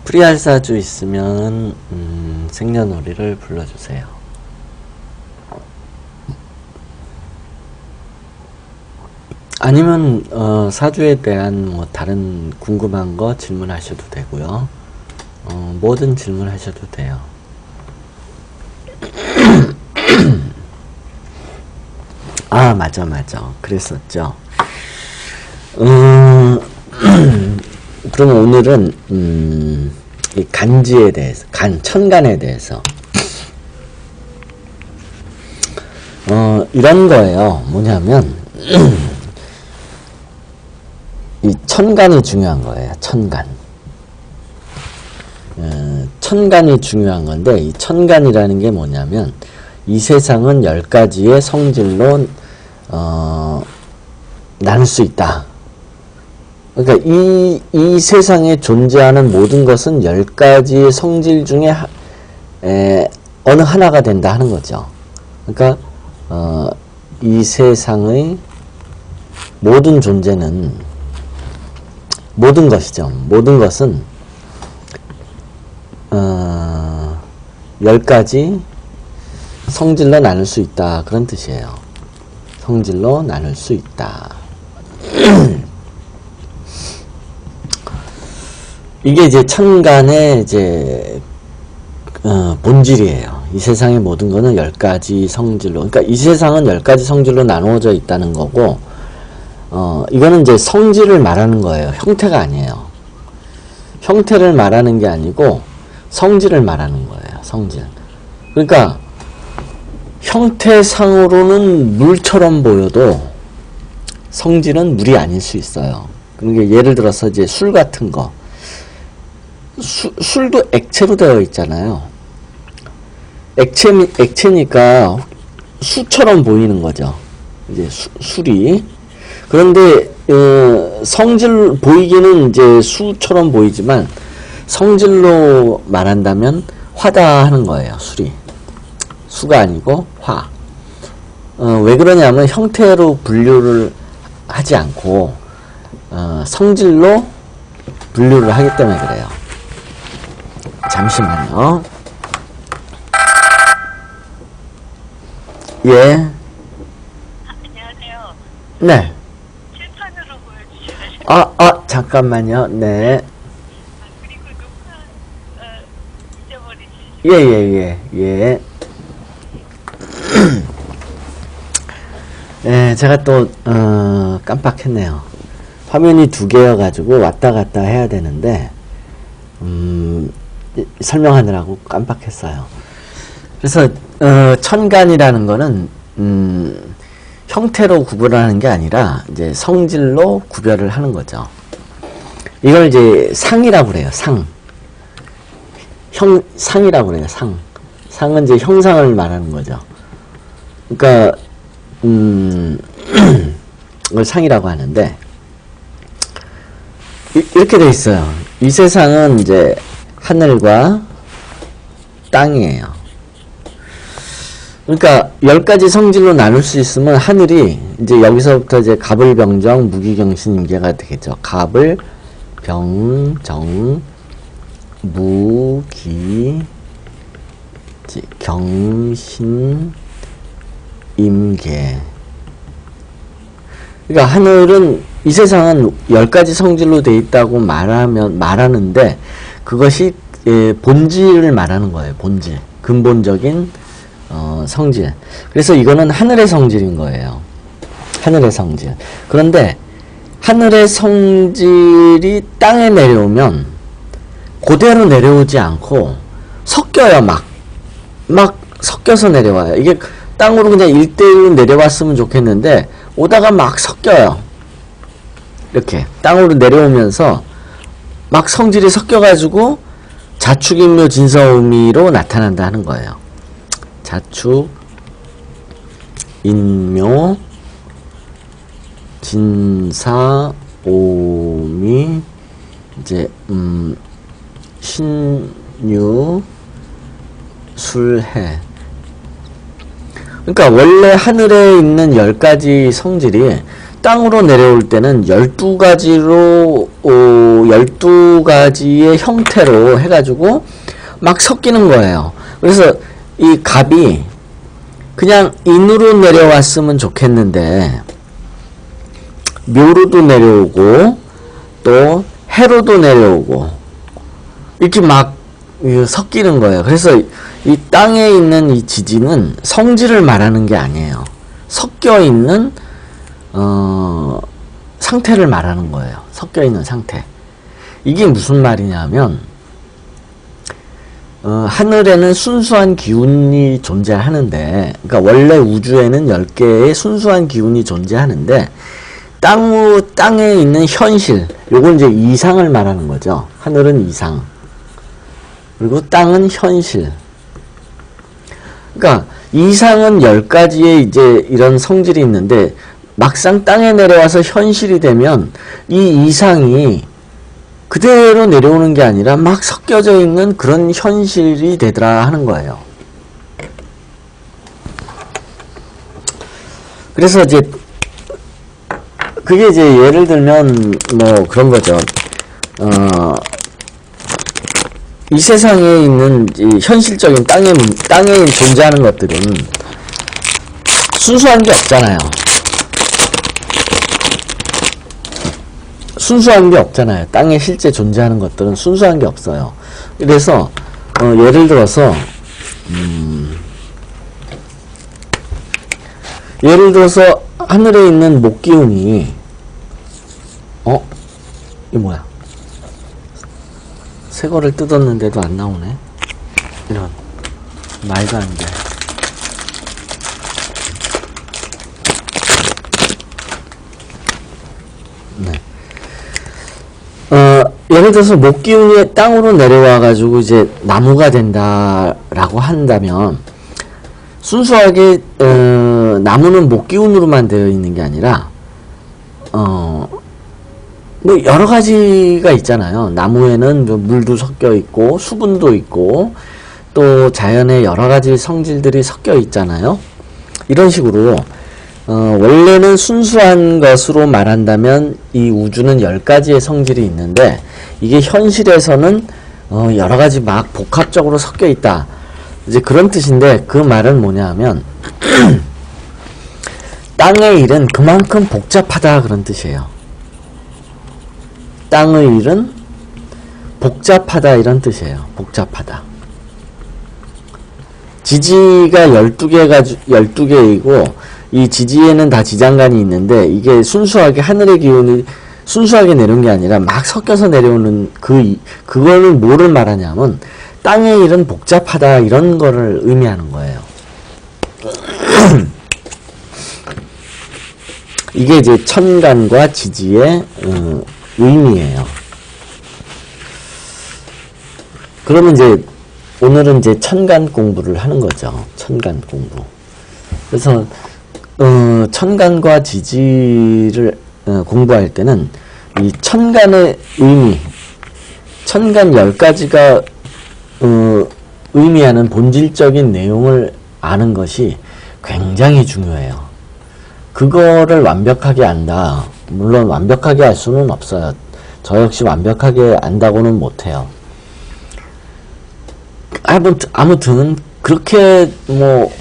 프리알사주 있으면 생년월일을 불러주세요. 아니면 사주에 대한 뭐 다른 궁금한 거 질문하셔도 되고요. 뭐든 질문하셔도 돼요. 아, 맞아. 그랬었죠. 그럼 오늘은 이 간지에 대해서, 천간에 대해서 이런 거예요. 뭐냐면 이 천간이 중요한 거예요. 천간이 중요한 건데, 이 천간이라는 게 뭐냐면 이 세상은 10가지의 성질로 나눌 수 있다. 그러니까 이 세상에 존재하는 모든 것은 10가지의 성질 중에 어느 하나가 된다 하는 거죠. 그러니까 이 세상의 모든 존재는, 모든 것이죠. 모든 것은 10가지 성질로 나눌 수 있다, 그런 뜻이에요. 성질로 나눌 수 있다. 이게 이제 천간의 이제 본질이에요. 이 세상의 모든 거는 10가지 성질로, 그러니까 이 세상은 10가지 성질로 나누어져 있다는 거고, 이거는 이제 성질을 말하는 거예요. 형태가 아니에요. 형태를 말하는 게 아니고 성질을 말하는 거예요. 성질. 그러니까 형태상으로는 물처럼 보여도 성질은 물이 아닐 수 있어요. 그러니까 예를 들어서 이제 술 같은 거, 술도 액체로 되어 있잖아요. 액체니까 수처럼 보이는 거죠. 이제 술이. 그런데 성질 보이기는 이제 수처럼 보이지만 성질로 말한다면 화다 하는 거예요. 술이. 수가 아니고 화. 왜 그러냐면 형태로 분류를 하지 않고 성질로 분류를 하기 때문에 그래요. 잠시만요. 예. 안녕하세요. 네. 칠판으로 보여주셔야죠. 잠깐만요. 네. 그리고 녹화 잊어버리시죠. 예. 네, 제가 또 깜빡했네요. 화면이 2개여가지고 왔다 갔다 해야 되는데 설명하느라고 깜빡했어요. 그래서 천간이라는 거는 형태로 구분하는 게 아니라 이제 성질로 구별을 하는 거죠. 이걸 이제 상이라고 그래요. 상이라고 그래요. 상은 이제 형상을 말하는 거죠. 그러니까 이걸 상이라고 하는데, 이렇게 돼 있어요. 이 세상은 이제 하늘과 땅이에요. 그러니까 10가지 성질로 나눌 수 있으면 하늘이 이제 여기서부터 이제 갑을병정 무기경신임계가 되겠죠. 갑을 병정 무기 경신 임계. 그러니까 하늘은, 이 세상은 10가지 성질로 되어 있다고 말하는데 그것이 본질을 말하는 거예요. 본질. 근본적인 성질. 그래서 이거는 하늘의 성질인 거예요. 하늘의 성질. 그런데 하늘의 성질이 땅에 내려오면 그대로 내려오지 않고 섞여요. 막 섞여서 내려와요. 이게 땅으로 그냥 1대1로 내려왔으면 좋겠는데 오다가 막 섞여요. 이렇게 땅으로 내려오면서 막 성질이 섞여가지고 자축인묘 진사오미로 나타난다 하는 거예요. 자축 인묘 진사오미, 이제 신유 술해. 그러니까 원래 하늘에 있는 10가지 성질이 땅으로 내려올 때는 12가지로 12가지의 형태로 해가지고 막 섞이는 거예요. 그래서 이 갑이 그냥 인으로 내려왔으면 좋겠는데 묘로도 내려오고 또 해로도 내려오고 이렇게 막 섞이는 거예요. 그래서 이 땅에 있는 이 지지는 성질을 말하는 게 아니에요. 섞여 있는 상태를 말하는 거예요. 섞여 있는 상태. 이게 무슨 말이냐면 하늘에는 순수한 기운이 존재하는데, 그러니까 원래 우주에는 10개의 순수한 기운이 존재하는데 땅에 있는 현실, 요건 이제 이상을 말하는 거죠. 하늘은 이상, 그리고 땅은 현실. 그러니까 이상은 10가지의 이제 이런 성질이 있는데 막상 땅에 내려와서 현실이 되면 이 이상이 그대로 내려오는 게 아니라 막 섞여져 있는 그런 현실이 되더라 하는 거예요. 그래서 이제 그게 이제 예를 들면 뭐 그런 거죠. 이 세상에 있는 이 현실적인 땅에 존재하는 것들은 순수한 게 없잖아요. 순수한 게 없잖아요. 땅에 실제 존재하는 것들은 순수한 게 없어요. 그래서 예를 들어서 하늘에 있는 목기운이 이거 뭐야? 새 거를 뜯었는데도 안 나오네. 이런 말도 안 돼. 네. 예를 들어서 목기운이 땅으로 내려와 가지고 이제 나무가 된다라고 한다면 순수하게 나무는 목기운으로만 되어 있는 게 아니라 뭐 여러 가지가 있잖아요. 나무에는 물도 섞여 있고 수분도 있고 또 자연의 여러 가지 성질들이 섞여 있잖아요. 이런 식으로 원래는 순수한 것으로 말한다면 이 우주는 10가지의 성질이 있는데 이게 현실에서는 여러 가지 막 복합적으로 섞여 있다. 이제 그런 뜻인데 그 말은 뭐냐 하면 땅의 일은 그만큼 복잡하다 그런 뜻이에요. 땅의 일은 복잡하다 이런 뜻이에요. 복잡하다. 지지가 12개이고 이 지지에는 다 지장간이 있는데 이게 순수하게 하늘의 기운이 순수하게 내려온 게 아니라 막 섞여서 내려오는 그거는 뭐를 말하냐면 땅의 일은 복잡하다 이런 거를 의미하는 거예요. 이게 이제 천간과 지지의 의미예요. 그러면 이제 오늘은 이제 천간 공부를 하는 거죠. 천간 공부. 그래서 천간과 지지를 공부할 때는 이 천간의 의미, 천간 10가지가 의미하는 본질적인 내용을 아는 것이 굉장히 중요해요. 그거를 완벽하게 안다. 물론 완벽하게 알 수는 없어요. 저 역시 완벽하게 안다고는 못해요. 아무튼 그렇게 뭐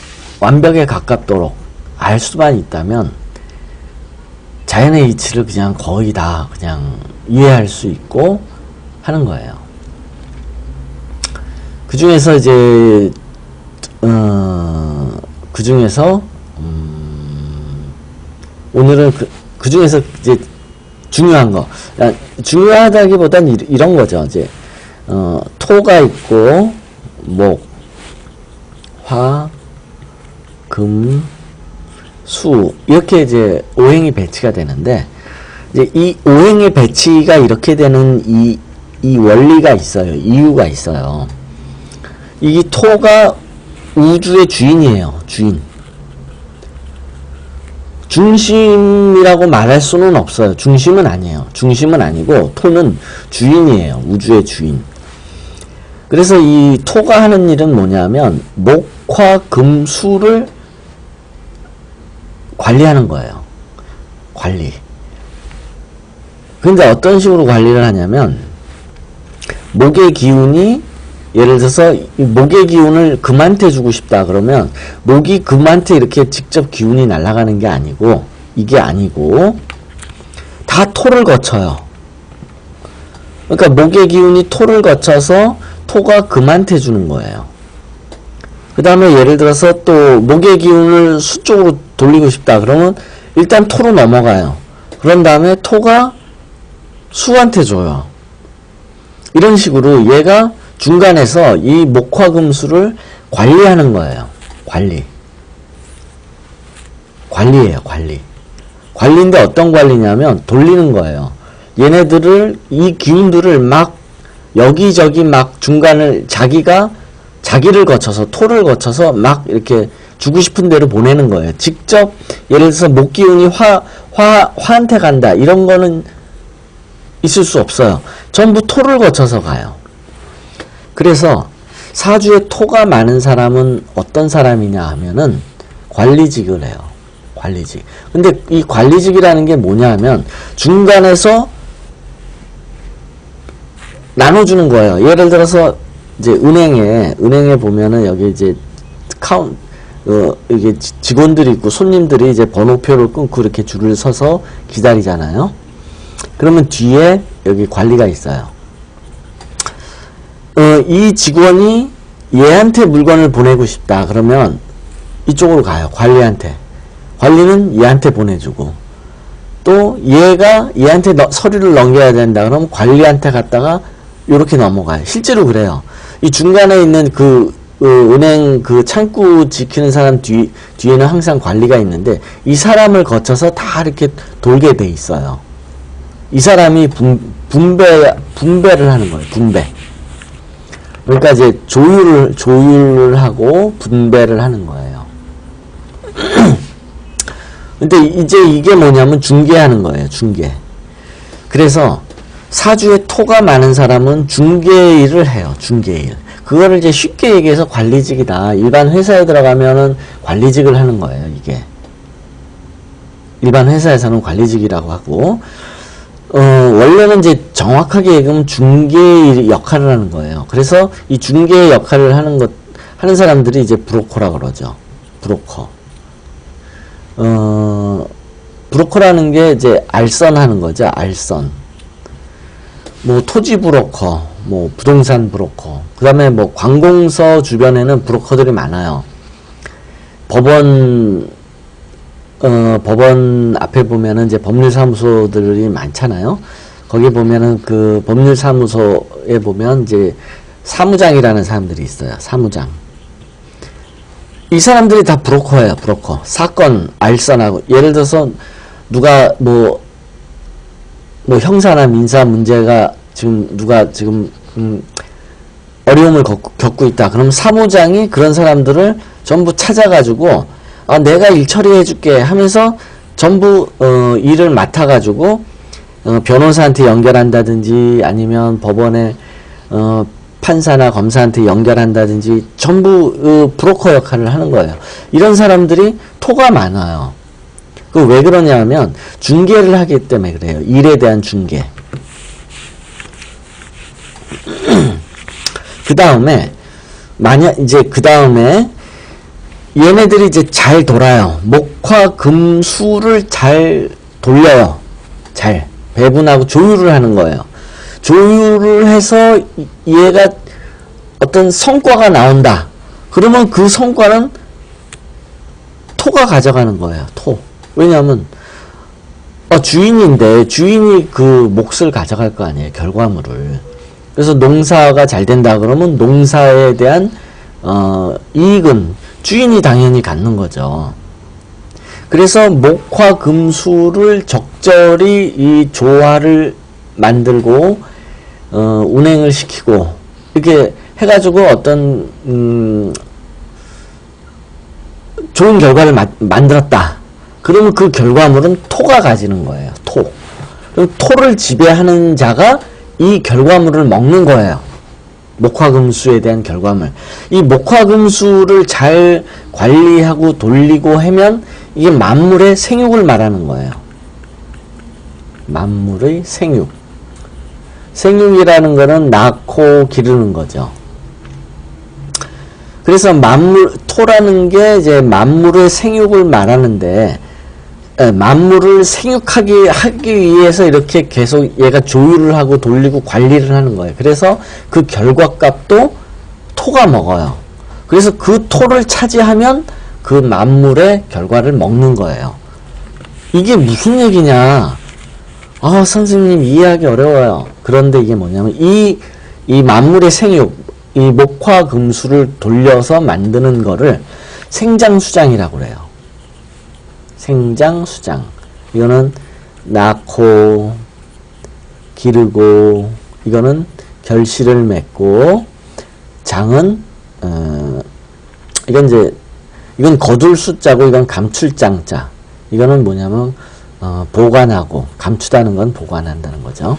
완벽에 가깝도록 알 수만 있다면 자연의 이치를 그냥 거의 다 그냥 이해할 수 있고 하는 거예요. 그 중에서 이제 오늘은 그 중에서 이제 중요한 거, 중요하다기보단 이런 거죠. 이제 토가 있고 목, 화, 금, 수 이렇게 이제 오행이 배치가 되는데 이제 이 오행의 배치가 이렇게 되는 이 원리가 있어요. 이유가 있어요. 이 토가 우주의 주인이에요. 주인. 중심이라고 말할 수는 없어요. 중심은 아니에요. 중심은 아니고 토는 주인이에요. 우주의 주인. 그래서 이 토가 하는 일은 뭐냐면 목, 화, 금, 수를 관리하는 거예요. 관리. 근데 어떤 식으로 관리를 하냐면, 목의 기운이, 예를 들어서 이 목의 기운을 금한테 주고 싶다 그러면 목이 금한테 이렇게 직접 기운이 날아가는 게 아니고, 이게 아니고 다 토를 거쳐요. 그러니까 목의 기운이 토를 거쳐서 토가 금한테 주는 거예요. 그 다음에 예를 들어서 또 목의 기운을 수 쪽으로 돌리고 싶다 그러면 일단 토로 넘어가요. 그런 다음에 토가 수한테 줘요. 이런 식으로 얘가 중간에서 이 목화금수를 관리하는 거예요. 관리예요, 관리. 관리인데 어떤 관리냐면 돌리는 거예요. 얘네들을, 이 기운들을 막 여기저기 막 중간을 자기를 거쳐서, 토를 거쳐서 막 이렇게 주고 싶은 대로 보내는 거예요. 직접 예를 들어서 목 기운이 화한테 간다 이런 거는 있을 수 없어요. 전부 토를 거쳐서 가요. 그래서 사주에 토가 많은 사람은 어떤 사람이냐 하면은 관리직을 해요. 관리직. 근데 이 관리직이라는 게 뭐냐 하면 중간에서 나눠주는 거예요. 예를 들어서 이제 은행에 보면은 여기 이제 이게 직원들이 있고 손님들이 이제 번호표를 끊고 이렇게 줄을 서서 기다리잖아요. 그러면 뒤에 여기 관리가 있어요. 이 직원이 얘한테 물건을 보내고 싶다 그러면 이쪽으로 가요. 관리한테. 관리는 얘한테 보내주고, 또 얘가 얘한테 서류를 넘겨야 된다 그러면 관리한테 갔다가 요렇게 넘어가요. 실제로 그래요. 이 중간에 있는 은행 창구 지키는 사람 뒤에는 항상 관리가 있는데 이 사람을 거쳐서 다 이렇게 돌게 돼 있어요. 이 사람이 분배를 하는 거예요. 분배. 그러니까 이제 조율을 하고 분배를 하는 거예요. 근데 이제 이게 뭐냐면 중개하는 거예요. 중개. 그래서 사주에 토가 많은 사람은 중개일을 해요. 중개일. 그거를 이제 쉽게 얘기해서 관리직이다. 일반 회사에 들어가면은 관리직을 하는 거예요. 이게. 일반 회사에서는 관리직이라고 하고, 원래는 이제 정확하게 얘기하면 중개 역할을 하는 거예요. 그래서 이 중개 역할을 하는 사람들이 이제 브로커라 그러죠. 브로커. 브로커라는 게 이제 알선하는 거죠. 알선. 뭐 토지 브로커, 뭐 부동산 브로커. 그 다음에 뭐 관공서 주변에는 브로커들이 많아요. 법원 앞에 보면은 이제 법률사무소들이 많잖아요. 거기 보면은 그 법률사무소에 보면 이제 사무장이라는 사람들이 있어요. 사무장. 이 사람들이 다 브로커예요. 브로커. 사건 알선하고, 예를 들어서 누가 뭐 형사나 민사 문제가 누가 어려움을 겪고 있다. 그럼 사무장이 그런 사람들을 전부 찾아가지고 내가 일 처리해줄게 하면서 전부 일을 맡아가지고 변호사한테 연결한다든지 아니면 법원에 판사나 검사한테 연결한다든지 전부 브로커 역할을 하는 거예요. 이런 사람들이 토가 많아요. 그 왜 그러냐면 중개를 하기 때문에 그래요. 일에 대한 중개. 그 다음에 얘네들이 이제 잘 돌아요. 목화금수를 잘 돌려요. 잘 배분하고 조율을 하는 거예요. 조율을 해서 얘가 어떤 성과가 나온다. 그러면 그 성과는 토가 가져가는 거예요. 토. 왜냐하면 주인인데 주인이 그 몫을 가져갈 거 아니에요. 결과물을. 그래서 농사가 잘 된다 그러면 농사에 대한 이익은 주인이 당연히 갖는 거죠. 그래서 목화금수를 적절히 이 조화를 만들고 운행을 시키고 이렇게 해가지고 어떤 좋은 결과를 만들었다. 그러면 그 결과물은 토가 가지는 거예요. 토. 그럼 토를 지배하는 자가 이 결과물을 먹는 거예요. 목화금수에 대한 결과물. 이 목화금수를 잘 관리하고 돌리고 하면 이게 만물의 생육을 말하는 거예요. 만물의 생육. 생육이라는 거는 낳고 기르는 거죠. 그래서 토라는 게 이제 만물의 생육을 말하는데, 만물을 생육하기 위해서 이렇게 계속 얘가 조율을 하고 돌리고 관리를 하는 거예요. 그래서 그 결과값도 토가 먹어요. 그래서 그 토를 차지하면 그 만물의 결과를 먹는 거예요. 이게 무슨 얘기냐? 선생님 이해하기 어려워요. 그런데 이게 뭐냐면 이 만물의 생육, 이 목화금수를 돌려서 만드는 거를 생장수장이라고 그래요. 생장수장. 이거는 낳고 기르고, 이거는 결실을 맺고, 장은 이건 거둘 숫자고, 이건 감출장자. 이거는 뭐냐면 보관하고, 감추다는 건 보관한다는 거죠.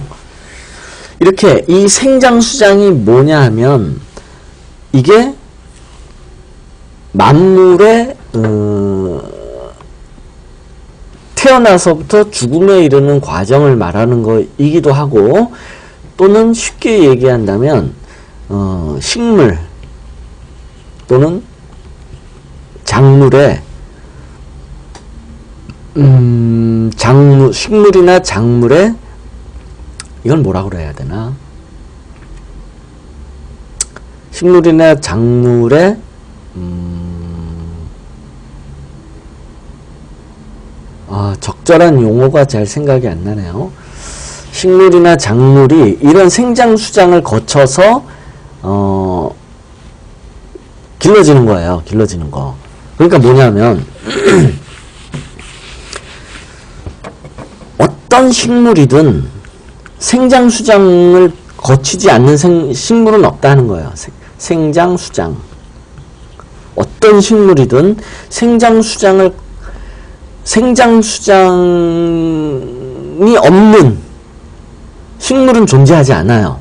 이렇게 이 생장수장이 뭐냐 하면 이게 만물의 태어나서부터 죽음에 이르는 과정을 말하는 거이기도 하고, 또는 쉽게 얘기한다면 식물 또는 작물의 식물이나 작물의, 이걸 뭐라고 그래야 되나? 식물이나 작물의 적절한 용어가 잘 생각이 안 나네요. 식물이나 작물이 이런 생장수장을 거쳐서 길러지는 거예요. 길러지는 거. 그러니까 뭐냐면 어떤 식물이든 생장수장을 거치지 않는 식물은 없다는 거예요. 생장수장. 어떤 식물이든 생장수장이 없는 식물은 존재하지 않아요.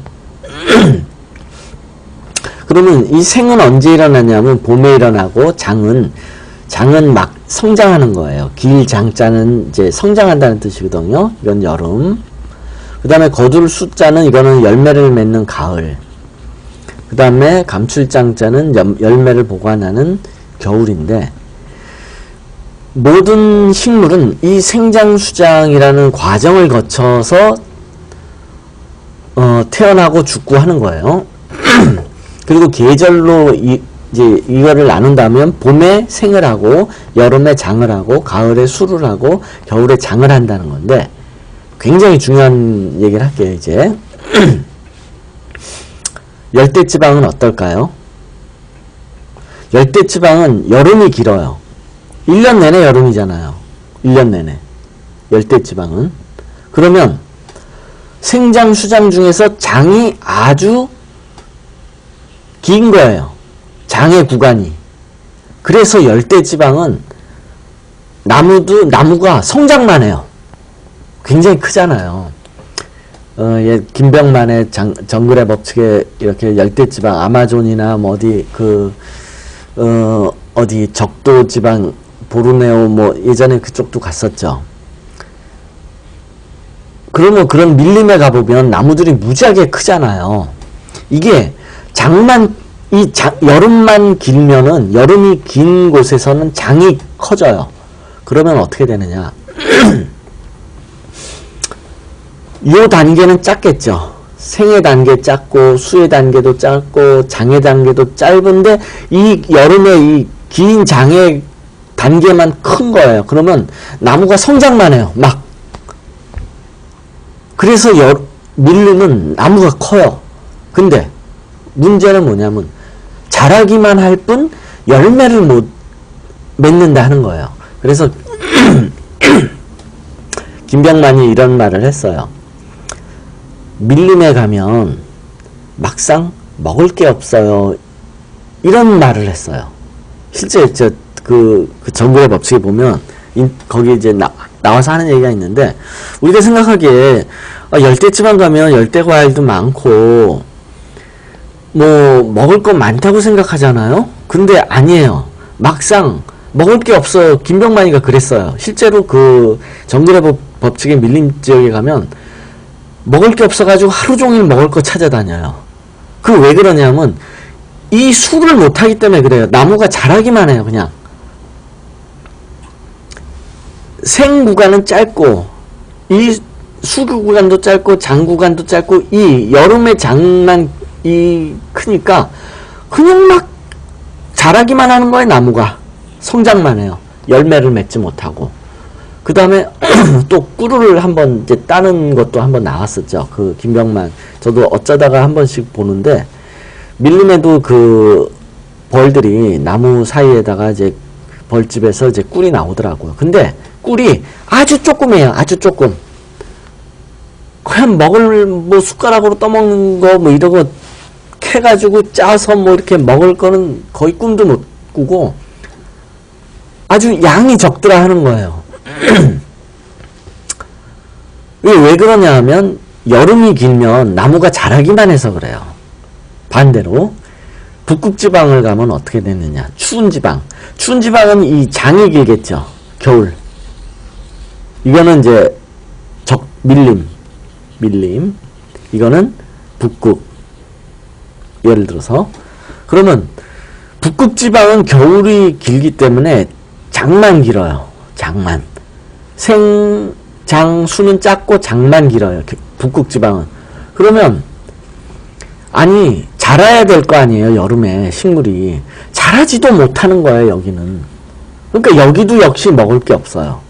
그러면 이 생은 언제 일어나냐면 봄에 일어나고, 장은 막 성장하는 거예요. 길장자는 이제 성장한다는 뜻이거든요. 이건 여름. 그 다음에 거둘 숫자는 이거는 열매를 맺는 가을. 그 다음에 감출장자는 열매를 보관하는 겨울인데, 모든 식물은 이 생장수장이라는 과정을 거쳐서 태어나고 죽고 하는 거예요. 그리고 계절로 이제 이거를 나눈다면 봄에 생을 하고, 여름에 장을 하고, 가을에 수를 하고, 겨울에 장을 한다는 건데, 굉장히 중요한 얘기를 할게요. 이제 열대지방은 어떨까요? 열대지방은 여름이 길어요. 1년 내내 여름이잖아요. 1년 내내 열대지방은. 그러면 생장수장 중에서 장이 아주 긴 거예요. 장의 구간이. 그래서 열대지방은 나무가 성장만 해요. 굉장히 크잖아요. 김병만의 정글의 법칙에 이렇게 열대지방, 아마존이나 뭐 어디 적도지방, 보르네오 뭐 예전에 그쪽도 갔었죠. 그러면 그런 밀림에 가보면 나무들이 무지하게 크잖아요. 이게 여름만 길면은, 여름이 긴 곳에서는 장이 커져요. 그러면 어떻게 되느냐. 요 단계는 짧겠죠. 생의 단계 짧고, 수의 단계도 짧고, 장의 단계도 짧은데, 이 여름에 이 긴 장의 단계만 큰 거예요. 그러면 나무가 성장만 해요. 막. 그래서 밀림은 나무가 커요. 근데 문제는 뭐냐면 자라기만 할 뿐 열매를 못 맺는다 하는 거예요. 그래서 김병만이 이런 말을 했어요. 밀림에 가면 막상 먹을 게 없어요. 이런 말을 했어요. 실제 그 정글의 법칙에 보면 거기 이제 나와서 하는 얘기가 있는데, 우리가 생각하기에 열대지방 가면 열대과일도 많고 뭐 먹을 거 많다고 생각하잖아요. 근데 아니에요. 막상 먹을 게 없어요. 김병만이가 그랬어요. 실제로 그 정글의 법칙의 밀림 지역에 가면 먹을 게 없어가지고 하루 종일 먹을 거 찾아다녀요. 그 왜 그러냐면 이 수를 못하기 때문에 그래요. 나무가 자라기만 해요. 그냥 생 구간은 짧고 이 수 구간도 짧고 장 구간도 짧고 이 여름에 장만 이 크니까 그냥 막 자라기만 하는 거예요. 나무가 성장만 해요. 열매를 맺지 못하고. 그 다음에 또 꿀을 한번 이제 따는 것도 한번 나왔었죠. 그 김병만 저도 어쩌다가 한 번씩 보는데 밀림에도 그 벌들이 나무 사이에다가 이제 벌집에서 이제 꿀이 나오더라고요. 근데 꿀이 아주 조금이에요. 아주 조금. 그냥 먹을 뭐 숟가락으로 떠먹는 거 뭐 이러고 캐가지고 짜서 뭐 이렇게 먹을 거는 거의 꿈도 못 꾸고 아주 양이 적더라 하는 거예요. 왜 그러냐 하면 여름이 길면 나무가 자라기만 해서 그래요. 반대로 북극지방을 가면 어떻게 되느냐. 추운 지방. 추운 지방은 이 장이 길겠죠. 겨울. 이거는 이제 밀림. 이거는 북극. 예를 들어서. 그러면 북극지방은 겨울이 길기 때문에 장만 길어요. 장만. 장 수는 작고 장만 길어요. 북극지방은. 그러면 아니 자라야 될 거 아니에요. 여름에 식물이. 자라지도 못하는 거예요. 여기는. 그러니까 여기도 역시 먹을 게 없어요.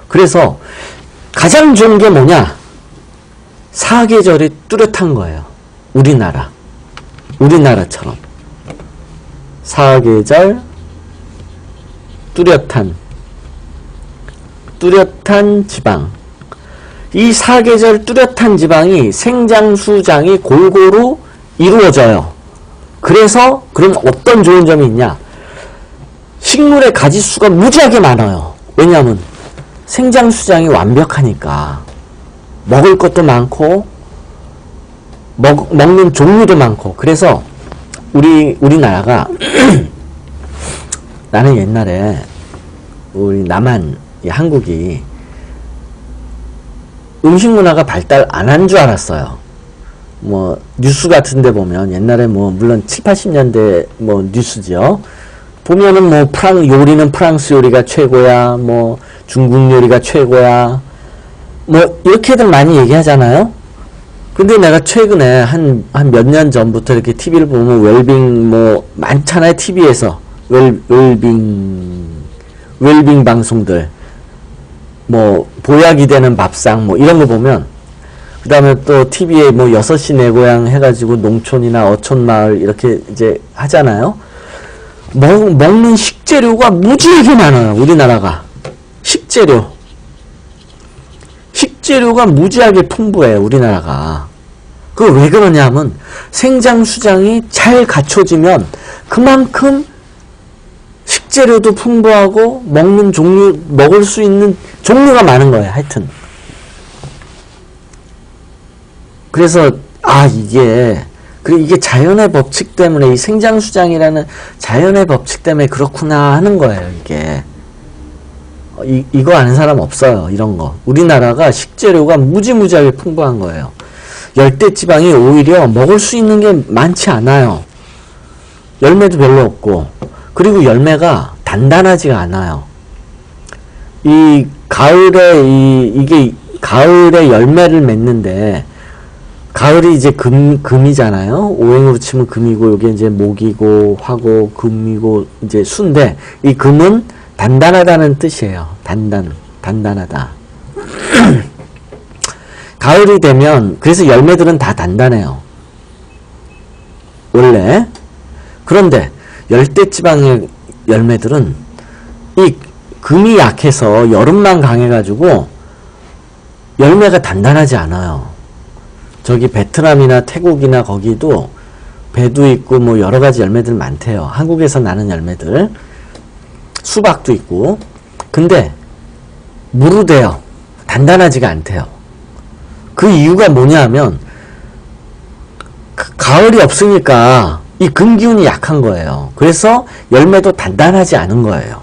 그래서 가장 좋은 게 뭐냐? 사계절이 뚜렷한 거예요. 우리나라처럼. 사계절 뚜렷한 지방. 이 사계절 뚜렷한 지방이 생장수장이 골고루 이루어져요. 그래서 그럼 어떤 좋은 점이 있냐? 식물의 가지수가 무지하게 많아요. 왜냐하면 생장수장이 완벽하니까 먹을 것도 많고 먹는 종류도 많고. 그래서 우리나라가 나는 옛날에 우리 한국이 음식 문화가 발달 안 한 줄 알았어요. 뭐 뉴스 같은 데 보면 옛날에 뭐 물론 7, 80년대 뭐 뉴스죠. 보면은 뭐 요리는 프랑스 요리가 최고야. 뭐 중국 요리가 최고야. 뭐 이렇게들 많이 얘기하잖아요. 근데 내가 최근에 한 몇 년 전부터 이렇게 TV를 보면 웰빙 뭐 많잖아요. TV에서 웰빙 방송들 뭐 보약이 되는 밥상 뭐 이런 거 보면, 그 다음에 또 TV에 뭐 6시 내 고향 해가지고 농촌이나 어촌 마을 이렇게 이제 하잖아요. 먹는 식재료가 무지하게 많아요. 우리나라가 식재료가 무지하게 풍부해요. 우리나라가. 그 왜 그러냐 하면 생장수장이 잘 갖춰지면 그만큼 식재료도 풍부하고 먹을 수 있는 종류가 많은 거예요. 하여튼. 그래서 이게 자연의 법칙 때문에, 이 생장수장이라는 자연의 법칙 때문에 그렇구나 하는 거예요. 이게 이거 아는 사람 없어요. 이런 거. 우리나라가 식재료가 무지무지하게 풍부한 거예요. 열대지방이 오히려 먹을 수 있는 게 많지 않아요. 열매도 별로 없고, 그리고 열매가 단단하지가 않아요. 이 가을에 이게 가을에 열매를 맺는데, 가을이 이제 금이잖아요. 오행으로 치면 금이고, 요게 이제 목이고, 화고, 금이고, 이제 수인데, 이 금은 단단하다는 뜻이에요. 단단하다. 가을이 되면, 그래서 열매들은 다 단단해요. 원래. 그런데, 열대지방의 열매들은, 이 금이 약해서 여름만 강해가지고, 열매가 단단하지 않아요. 저기 베트남이나 태국이나 거기도 배도 있고 뭐 여러가지 열매들 많대요. 한국에서 나는 열매들. 수박도 있고. 근데 무르대요. 단단하지가 않대요. 그 이유가 뭐냐 하면 가을이 없으니까 이 금기운이 약한 거예요. 그래서 열매도 단단하지 않은 거예요.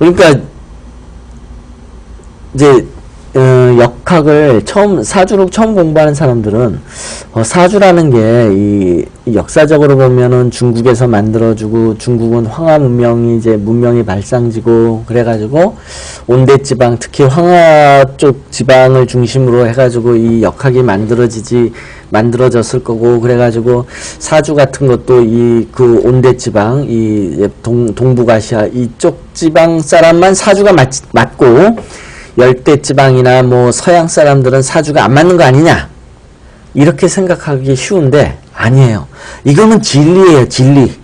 그러니까 이제 역학을 사주를 처음 공부하는 사람들은 사주라는 게 이 역사적으로 보면은 중국에서 만들어주고, 중국은 황하 문명이 이제 문명의 발상지고, 그래가지고 온대 지방, 특히 황하 쪽 지방을 중심으로 해가지고 이 역학이 만들어졌을 거고, 그래가지고 사주 같은 것도 이 그 온대 지방, 이 동북아시아 이쪽 지방 사람만 사주가 맞고, 열대지방이나 뭐 서양 사람들은 사주가 안 맞는 거 아니냐, 이렇게 생각하기 쉬운데 아니에요. 이거는 진리예요. 진리.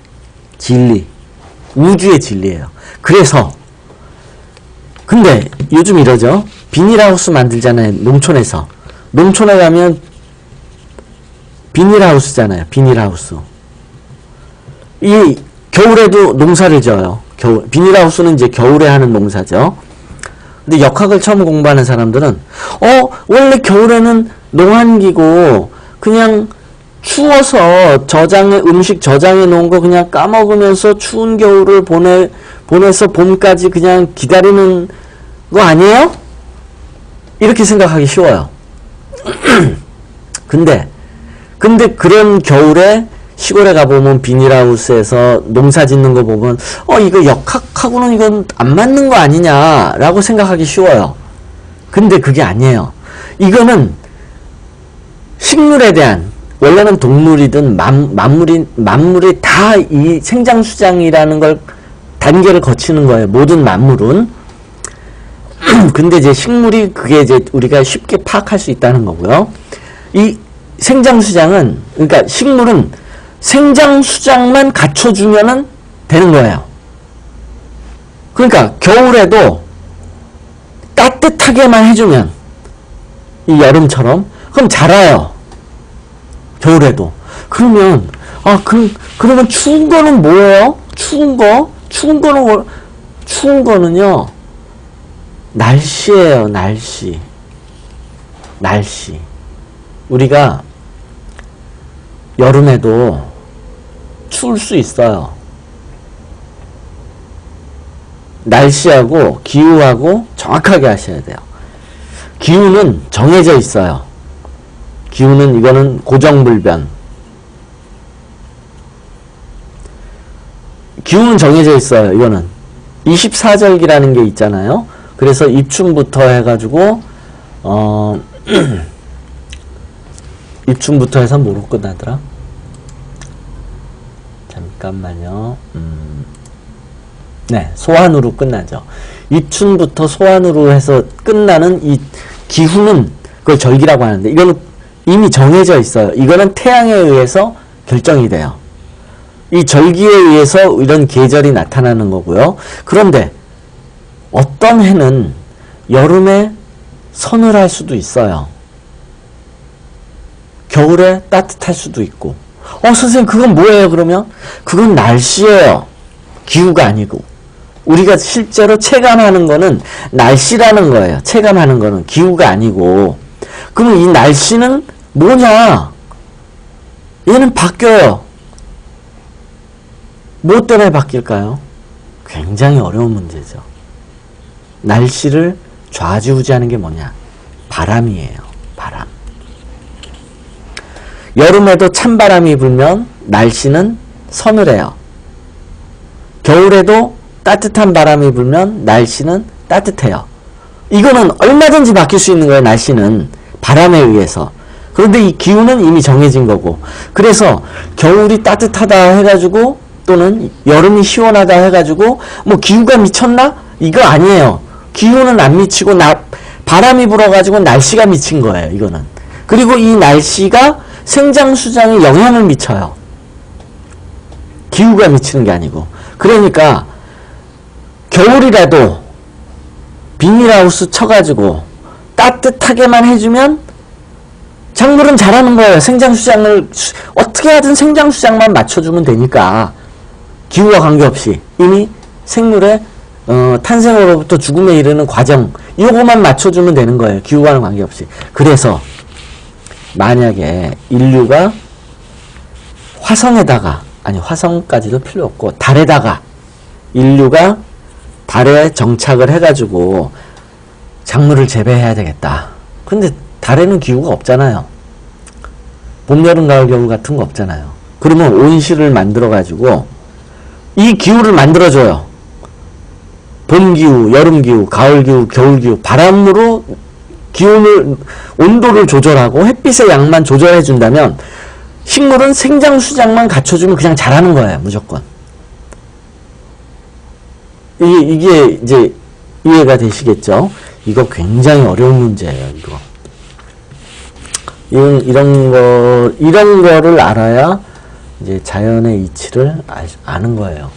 우주의 진리예요. 그래서 근데 요즘 이러죠. 비닐하우스 만들잖아요. 농촌에서. 농촌에 가면 비닐하우스잖아요. 비닐하우스. 이 겨울에도 농사를 져요. 비닐하우스는 이제 겨울에 하는 농사죠. 근데 역학을 처음 공부하는 사람들은 원래 겨울에는 농한기고 그냥 추워서 음식 저장해 놓은 거 그냥 까먹으면서 추운 겨울을 보내서 봄까지 그냥 기다리는 거 아니에요? 이렇게 생각하기 쉬워요. 근데 그런 겨울에 시골에 가보면 비닐하우스에서 농사 짓는 거 보면 이거 역학하고는 이건 안 맞는 거 아니냐라고 생각하기 쉬워요. 근데 그게 아니에요. 이거는 식물에 대한, 원래는 동물이든 만물이 다 이 생장수장이라는 걸 단계를 거치는 거예요. 모든 만물은. 근데 이제 식물이 그게 이제 우리가 쉽게 파악할 수 있다는 거고요. 이 생장수장은, 그러니까 식물은 생장수장만 갖춰주면은 되는 거예요. 그러니까 겨울에도 따뜻하게만 해주면, 이 여름처럼, 그럼 자라요. 겨울에도. 그러면 그러면 추운 거는 뭐예요? 추운 거는요, 날씨예요. 날씨. 우리가 여름에도 추울 수 있어요. 날씨하고 기후하고 정확하게 하셔야 돼요. 기후는 정해져 있어요. 기후는 이거는 고정불변. 기후는 정해져 있어요. 이거는 24절기라는 게 있잖아요. 그래서 입춘부터 해가지고 입춘부터 해서 뭐로 끝나더라? 잠깐만요. 네, 소환으로 끝나죠. 입춘부터 소환으로 해서 끝나는 이 기후는 그걸 절기라고 하는데, 이거는 이미 정해져 있어요. 이거는 태양에 의해서 결정이 돼요. 이 절기에 의해서 이런 계절이 나타나는 거고요. 그런데 어떤 해는 여름에 서늘할 수도 있어요. 겨울에 따뜻할 수도 있고. 선생님, 그건 뭐예요, 그러면? 그건 날씨예요. 기후가 아니고. 우리가 실제로 체감하는 거는 날씨라는 거예요. 체감하는 거는 기후가 아니고. 그럼 이 날씨는 뭐냐? 얘는 바뀌어요. 뭐 때문에 바뀔까요? 굉장히 어려운 문제죠. 날씨를 좌지우지하는 게 뭐냐? 바람이에요. 바람. 여름에도 찬바람이 불면 날씨는 서늘해요. 겨울에도 따뜻한 바람이 불면 날씨는 따뜻해요. 이거는 얼마든지 바뀔 수 있는 거예요. 날씨는 바람에 의해서. 그런데 이 기후는 이미 정해진 거고, 그래서 겨울이 따뜻하다 해가지고 또는 여름이 시원하다 해가지고 뭐 기후가 미쳤나? 이거 아니에요. 기후는 안 미치고 바람이 불어가지고 날씨가 미친 거예요. 이거는. 그리고 이 날씨가 생장수장에 영향을 미쳐요. 기후가 미치는 게 아니고. 그러니까 겨울이라도 비닐하우스 쳐가지고 따뜻하게만 해주면 작물은 자라는 거예요. 생장수장을 어떻게 하든 생장수장만 맞춰주면 되니까, 기후와 관계없이 이미 생물의 탄생으로부터 죽음에 이르는 과정, 이거만 맞춰주면 되는 거예요. 기후와는 관계없이. 그래서 만약에 인류가 화성에다가, 아니 화성까지도 필요 없고 달에다가 인류가 달에 정착을 해가지고 작물을 재배해야 되겠다. 근데 달에는 기후가 없잖아요. 봄, 여름, 가을, 겨울 같은 거 없잖아요. 그러면 온실을 만들어가지고 이 기후를 만들어줘요. 봄 기후, 여름 기후, 가을 기후, 겨울 기후, 바람으로 기온을, 온도를 조절하고 햇빛의 양만 조절해준다면 식물은 생장 수장만 갖춰주면 그냥 자라는 거예요. 무조건. 이게 이제 이해가 되시겠죠? 이거 굉장히 어려운 문제예요. 이런 거를 알아야 이제 자연의 이치를 아는 거예요.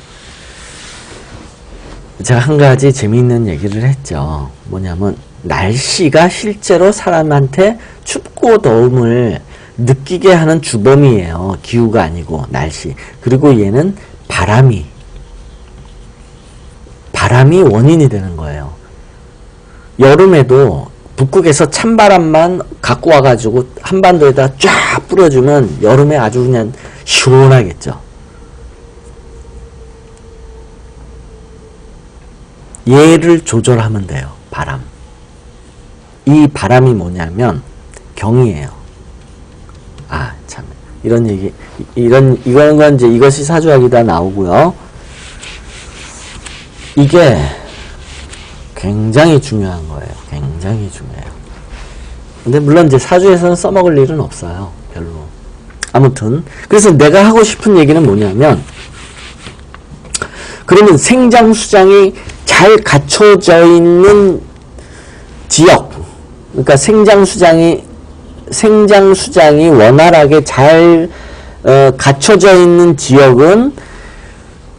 제가 한 가지 재미있는 얘기를 했죠. 뭐냐면 날씨가 실제로 사람한테 춥고 더움을 느끼게 하는 주범이에요. 기후가 아니고 날씨. 그리고 얘는 바람이 원인이 되는 거예요. 여름에도 북극에서 찬바람만 갖고 와가지고 한반도에다 쫙 뿌려주면 여름에 아주 그냥 시원하겠죠. 얘를 조절하면 돼요. 바람. 이 바람이 뭐냐면 경이에요. 아, 참. 이런 얘기, 이건 건 이제 이것이 사주학이다 나오고요. 이게 굉장히 중요한 거예요. 굉장히 중요해요. 근데 물론 이제 사주에서는 써먹을 일은 없어요. 별로. 아무튼 그래서 내가 하고 싶은 얘기는 뭐냐면, 그러면 생장수장이 잘 갖춰져 있는 지역, 그러니까 생장수장이 원활하게 잘 갖춰져 있는 지역은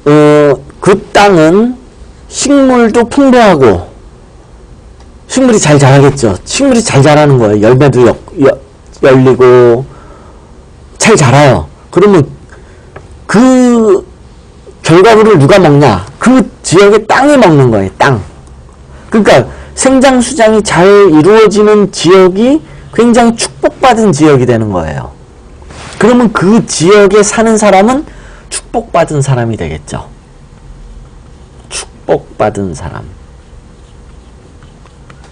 그 땅은 식물도 풍부하고 식물이 잘 자라겠죠. 식물이 잘 자라는 거예요. 열매도 열리고 잘 자라요. 그러면 그 결과물을 누가 먹냐? 그 지역의 땅이 먹는 거예요. 땅. 그러니까 생장수장이 잘 이루어지는 지역이 굉장히 축복받은 지역이 되는 거예요. 그러면 그 지역에 사는 사람은 축복받은 사람이 되겠죠. 축복받은 사람.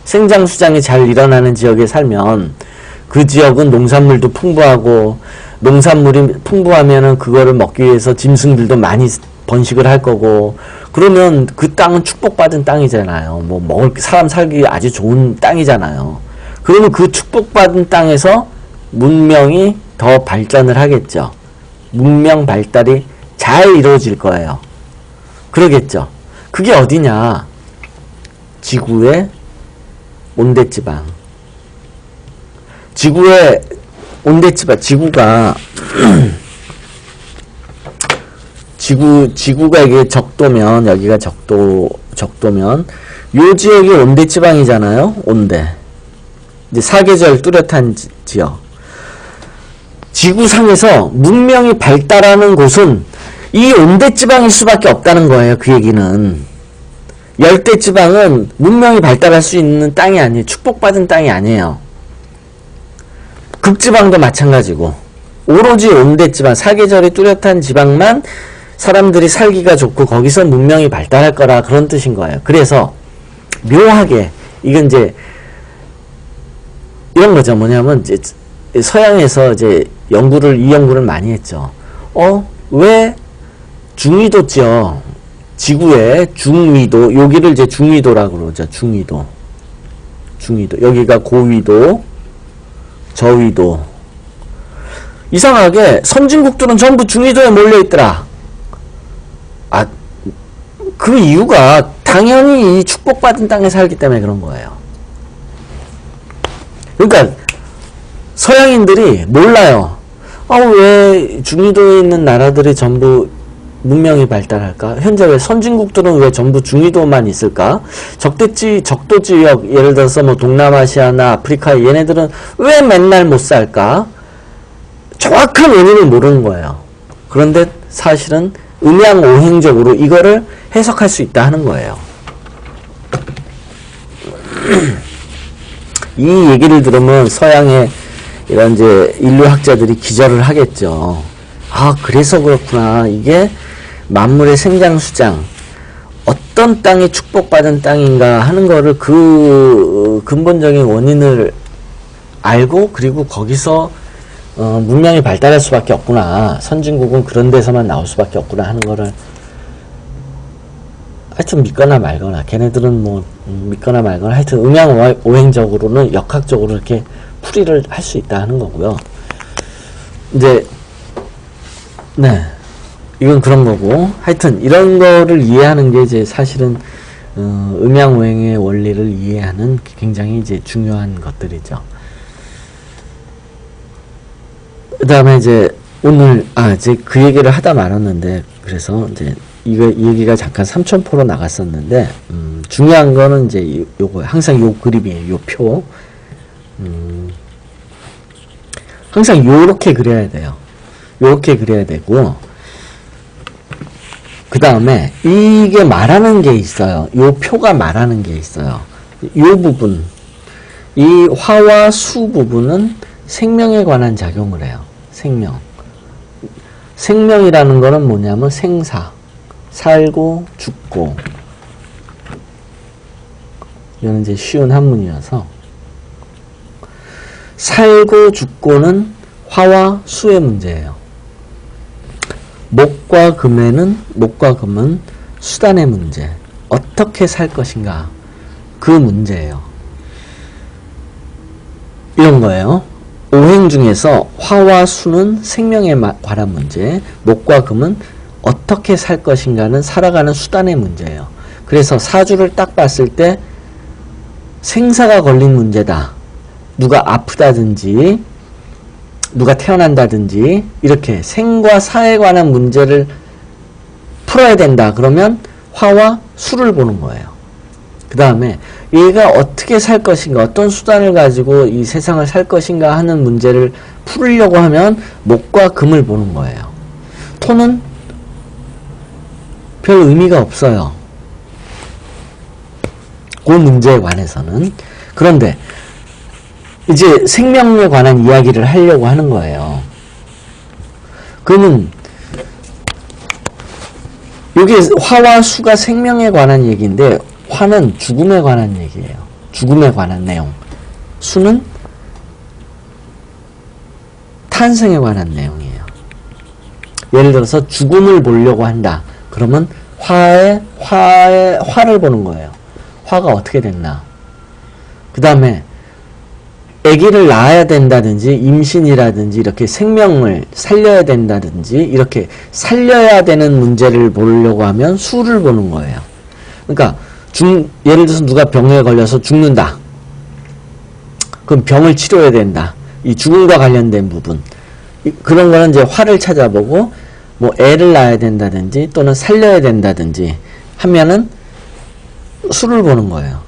생장수장이 잘 일어나는 지역에 살면 그 지역은 농산물도 풍부하고, 농산물이 풍부하면은 그거를 먹기 위해서 짐승들도 많이 번식을 할 거고, 그러면 그 땅은 축복받은 땅이잖아요. 사람 살기 아주 좋은 땅이잖아요. 그러면 그 축복받은 땅에서 문명이 더 발전을 하겠죠. 문명 발달이 잘 이루어질 거예요. 그러겠죠. 그게 어디냐? 지구의 온대지방. 지구의 온대지방, 지구가 지구가 이게 적도면, 여기가 적도면, 요 지역이 온대지방이잖아요. 온대. 이제 사계절 뚜렷한 지역. 지구상에서 문명이 발달하는 곳은 이 온대지방일 수밖에 없다는 거예요. 그 얘기는. 열대지방은 문명이 발달할 수 있는 땅이 아니에요. 축복받은 땅이 아니에요. 극지방도 마찬가지고. 오로지 온대지방, 사계절이 뚜렷한 지방만 사람들이 살기가 좋고 거기서 문명이 발달할 거라, 그런 뜻인 거예요. 그래서 묘하게 이건 이제 이런 거죠. 뭐냐면 이제 서양에서 이제 이 연구를 많이 했죠. 왜 중위도죠. 지구의 중위도, 여기를 이제 중위도라고 그러죠. 중위도. 여기가 고위도, 저위도. 이상하게 선진국들은 전부 중위도에 몰려있더라. 그 이유가 당연히 이 축복받은 땅에 살기 때문에 그런 거예요. 그러니까 서양인들이 몰라요. 왜 중위도에 있는 나라들이 전부 문명이 발달할까? 현재 왜 선진국들은 왜 전부 중위도만 있을까? 적도 지역, 예를 들어서 뭐 동남아시아나 아프리카, 얘네들은 왜 맨날 못 살까? 정확한 원인을 모르는 거예요. 그런데 사실은 음양오행적으로 이거를 해석할 수 있다 하는 거예요. 이 얘기를 들으면 서양의 이런 이제 인류학자들이 기절을 하겠죠. 그래서 그렇구나. 이게 만물의 생장수장, 어떤 땅이 축복받은 땅인가 하는 거를 그 근본적인 원인을 알고, 그리고 거기서 문명이 발달할 수밖에 없구나, 선진국은 그런 데서만 나올 수밖에 없구나 하는 거를 하여튼 믿거나 말거나, 걔네들은 뭐 믿거나 말거나 하여튼 음양오행적으로는 역학적으로 이렇게 풀이를 할 수 있다 하는 거고요. 이제 네, 이건 그런 거고, 하여튼 이런 거를 이해하는 게 이제 사실은 음양오행의 원리를 이해하는 굉장히 이제 중요한 것들이죠. 그 다음에 이제 오늘 이제 그 얘기를 하다 말았는데, 그래서 이제 이 얘기가 잠깐 삼천포로 나갔었는데, 중요한 거는 이제 요거 항상 요 그림이에요. 요 표. 항상 요렇게 그려야 돼요. 요렇게 그려야 되고, 그 다음에 이게 말하는 게 있어요. 요 표가 말하는 게 있어요. 요 부분, 이 화와 수 부분은 생명에 관한 작용을 해요. 생명이라는 거는 뭐냐면 생사, 살고 죽고. 이건 이제 쉬운 한문이어서, 살고 죽고는 화와 수의 문제예요. 목과 금은 수단의 문제, 어떻게 살 것인가, 그 문제예요. 이런 거예요. 오행 중에서 화와 수는 생명에 관한 문제, 목과 금은 어떻게 살 것인가는 살아가는 수단의 문제예요. 그래서 사주를 딱 봤을 때 생사가 걸린 문제다, 누가 아프다든지 누가 태어난다든지 이렇게 생과 사에 관한 문제를 풀어야 된다 그러면 화와 수를 보는 거예요. 그 다음에 얘가 어떻게 살 것인가, 어떤 수단을 가지고 이 세상을 살 것인가 하는 문제를 풀으려고 하면 목과 금을 보는 거예요. 토는 별 의미가 없어요, 그 문제에 관해서는. 그런데 이제 생명에 관한 이야기를 하려고 하는 거예요. 그러면 여기 화와 수가 생명에 관한 얘기인데, 화는 죽음에 관한 얘기예요. 죽음에 관한 내용. 수는 탄생에 관한 내용이에요. 예를 들어서 죽음을 보려고 한다 그러면 화를 보는 거예요. 화가 어떻게 됐나. 그 다음에 아기를 낳아야 된다든지 임신이라든지 이렇게 생명을 살려야 된다든지 이렇게 살려야 되는 문제를 보려고 하면 수를 보는 거예요. 그러니까 예를 들어서 누가 병에 걸려서 죽는다, 그럼 병을 치료해야 된다, 이 죽음과 관련된 부분, 그런 거는 이제 화를 찾아보고, 뭐 애를 낳아야 된다든지 또는 살려야 된다든지 하면은 수를 보는 거예요.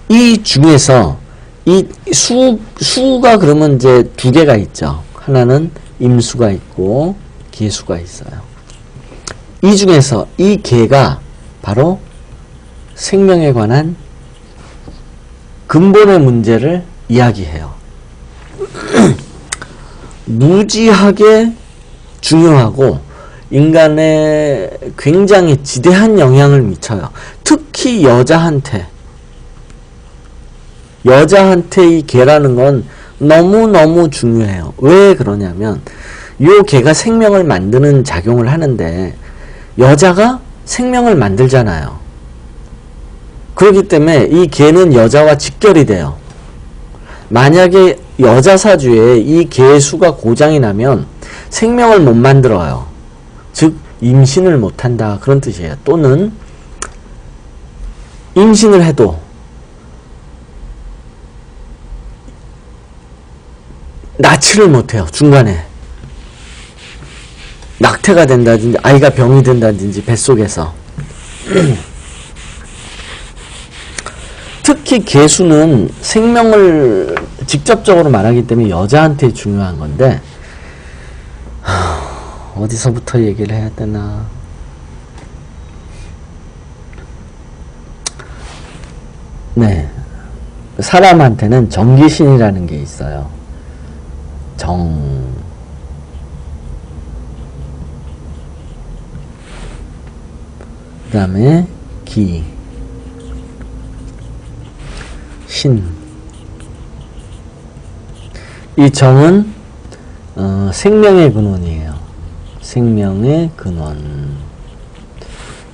이 중에서 이 수가 그러면 이제 두 개가 있죠. 하나는 임수가 있고 계수가 있어요. 이 중에서 이 계가 바로 생명에 관한 근본의 문제를 이야기해요. 무지하게 중요하고 인간에 굉장히 지대한 영향을 미쳐요. 특히 여자한테 이 개라는 건 너무너무 중요해요. 왜 그러냐면 요 개가 생명을 만드는 작용을 하는데 여자가 생명을 만들잖아요. 그렇기 때문에 이 개는 여자와 직결이 돼요. 만약에 여자 사주에 이 개의 수가 고장이 나면 생명을 못 만들어요. 즉 임신을 못한다 그런 뜻이에요. 또는 임신을 해도 낳지를 못해요. 중간에 낙태가 된다든지 아이가 병이 된다든지 뱃속에서. 특히 개수는 생명을 직접적으로 말하기 때문에 여자한테 중요한 건데, 어디서부터 얘기를 해야 되나. 네, 사람한테는 정기신이라는 게 있어요. 그 다음에 기, 신. 이 정은 생명의 근원이에요. 생명의 근원.